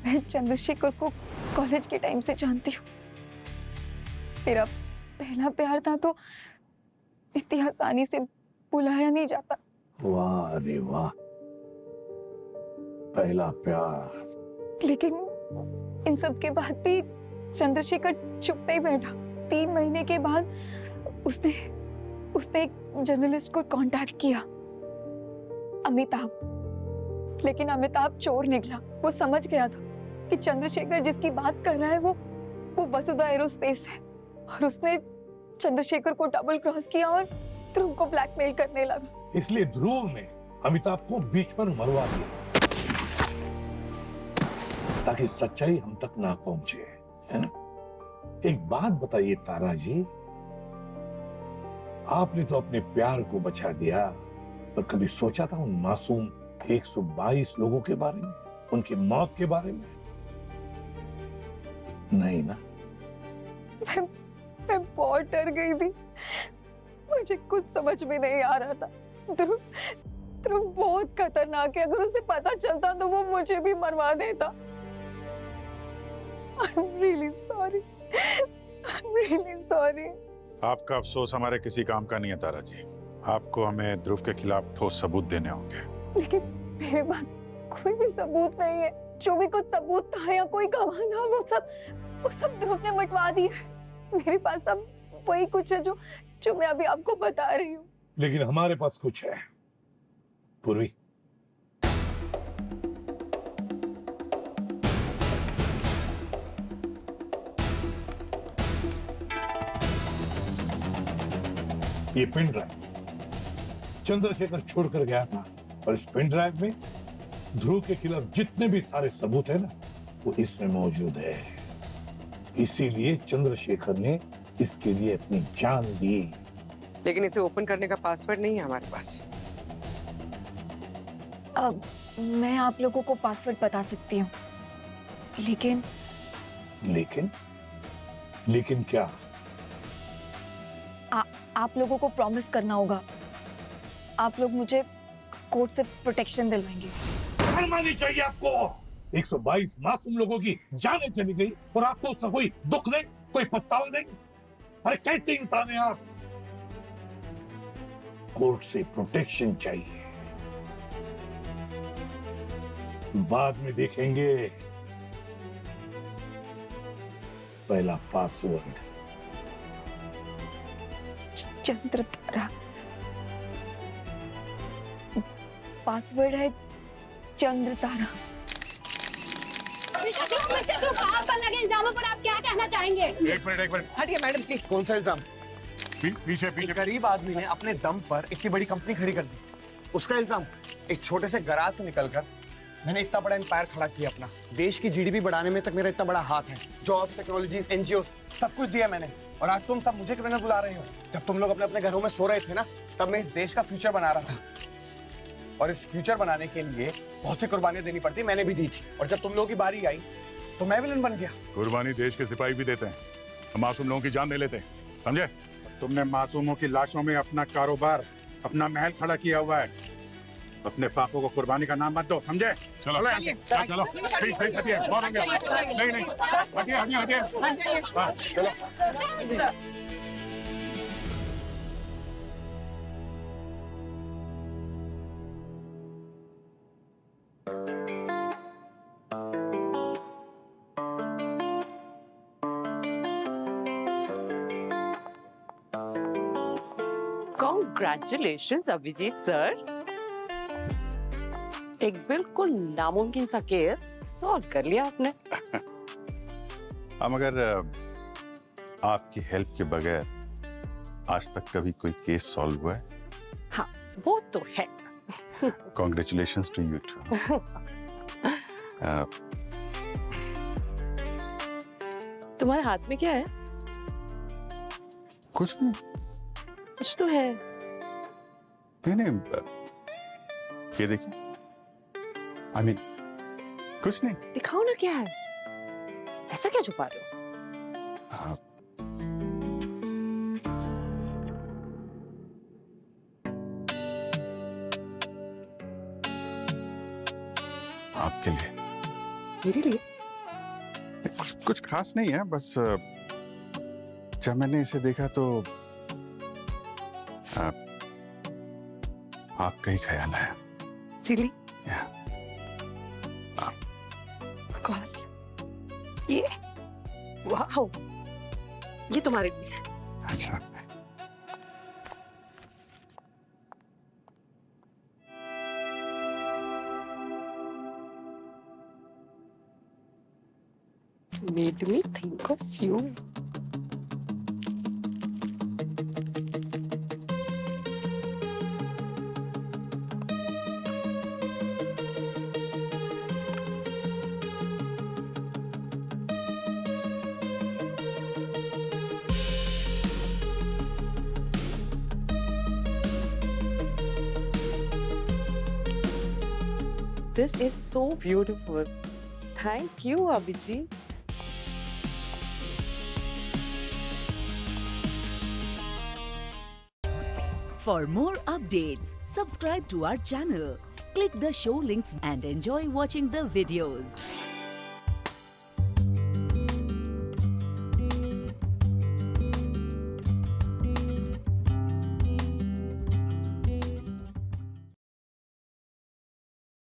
मैं चंद्रशेखर को कॉलेज के टाइम से जानती हूँ। मेरा पहला प्यार था तो इतनी आसानी से बुलाया नहीं जाता। वाह रे वाह, पहला प्यार। लेकिन इन सब के बाद भी चंद्रशेखर चुप नहीं बैठा। 3 महीने के बाद उसने एक जर्नलिस्ट को कांटेक्ट किया, अमिताभ। लेकिन अमिताभ चोर निकला। वो समझ गया था कि चंद्रशेखर जिसकी बात कर रहा है वो वसुधा एरोस्पेस है, और उसने चंद्रशेखर को डबल क्रॉस किया और ध्रुव को ब्लैकमेल करने लगा। इसलिए ध्रुव ने अमिताभ को बीच पर मरवा दिया। ताकि सच्चाई हम तक ना पहुंचे, है ना? एक बात बताइए तारा जी, आपने तो अपने प्यार को बचा दिया, पर कभी सोचा था उन मासूम 122 लोगों के बारे में, उनकी मौत के बारे में? नहीं ना? मैं बहुत डर गई थी, मुझे कुछ समझ में नहीं आ रहा था। ध्रुव बहुत खतरनाक है, अगर उसे पता चलता तो वो मुझे भी मरवा देता। I'm really sorry. I'm really sorry. आपका अफसोस हमारे किसी काम का नहीं है तारा जी। आपको हमें ध्रुव के खिलाफ ठोस सबूत देने होंगे। लेकिन मेरे पास कोई भी सबूत नहीं है। जो भी कुछ सबूत था या कोई गवाह था, वो सब ध्रुव ने मिटवा दिया। मेरे पास अब वही कुछ है जो मैं अभी आपको बता रही हूँ। लेकिन हमारे पास कुछ है पूर्वी। ये पेन ड्राइव चंद्रशेखर छोड़कर गया था, और इस पेन ड्राइव में ध्रुव के खिलाफ जितने भी सारे सबूत है ना, वो इसमें मौजूद है। इसीलिए चंद्रशेखर ने इसके लिए अपनी जान दी। लेकिन इसे ओपन करने का पासवर्ड नहीं है हमारे पास। अब मैं आप लोगों को पासवर्ड बता सकती हूँ, लेकिन लेकिन क्या? आप लोगों को प्रॉमिस करना होगा, आप लोग मुझे कोर्ट से प्रोटेक्शन दिलवाएंगे। माननी चाहिए आपको। 122 मासूम लोगों की जानें चली गई और आपको उसका कोई दुख नहीं, कोई पछतावा नहीं। अरे कैसे इंसान है आप? कोर्ट से प्रोटेक्शन चाहिए, बाद में देखेंगे। पहला पासवर्ड चंद्रतारा। पासवर्ड है चंद्रतारा। आपका लगे इल्जामों पर आप क्या कहना चाहेंगे? एक मिनट हटिए मैडम प्लीज। कौन सा इल्जाम? पीछे एक गरीब आदमी ने अपने दम पर इतनी बड़ी कंपनी खड़ी कर दी, उसका इल्जाम? एक छोटे से गराज से निकलकर मैंने इतना बड़ा एम्पायर खड़ा किया अपना। देश की जीडीपी बढ़ाने में तक मेरा इतना बड़ा हाथ है। जॉब्स, टेक्नोलॉजीज, एनजीओ सब कुछ दिया मैंने, और आज तुम सब मुझे क्यों बुला रहे हो? जब तुम लोग अपने अपने घरों में सो रहे थे ना, तब मैं इस देश का फ्यूचर बना रहा था, और इस फ्यूचर बनाने के लिए बहुत सी कुर्बानियां देनी पड़ती, मैंने भी दी थी। और जब तुम लोगों की बारी आई तो मैं विलन बन गया। कुर्बानी देश के सिपाही भी देते हैं, मासूम लोगों की जान दे लेते हैं, समझे? तुमने मासूमों की लाशों में अपना कारोबार, अपना महल खड़ा किया हुआ है। अपने पापों को कुर्बानी का नाम मत दो, समझे? चलो चलो प्लीज हटिए, बहुत हो गया। नहीं हटिए चलो। Congratulations अभिजीत सर, एक बिल्कुल नामुमकिन सा केस सॉल्व कर लिया आपने। हम अगर आपकी हेल्प के बगैर आज तक कभी कोई केस सॉल्व हुआ है? हाँ, वो तो है। Congratulations to you too. तुम्हारे हाथ में क्या है? कुछ नहीं। कुछ तो है। नहीं, ये देखिए। I mean, कुछ नहीं। दिखाओ ना क्या है। ऐसा क्या छुपा रहे हो? आपके लिए। मेरे लिए? कुछ खास नहीं है, बस जब मैंने इसे देखा तो आपका ही ख्याल आया। Really? Yeah. Of course. ये, वाओ, ये तुम्हारे लिए। अच्छा। Made me think of you. This is so beautiful. Thank you, Abhijit. For more updates, subscribe to our channel, click the show links and enjoy watching the videos.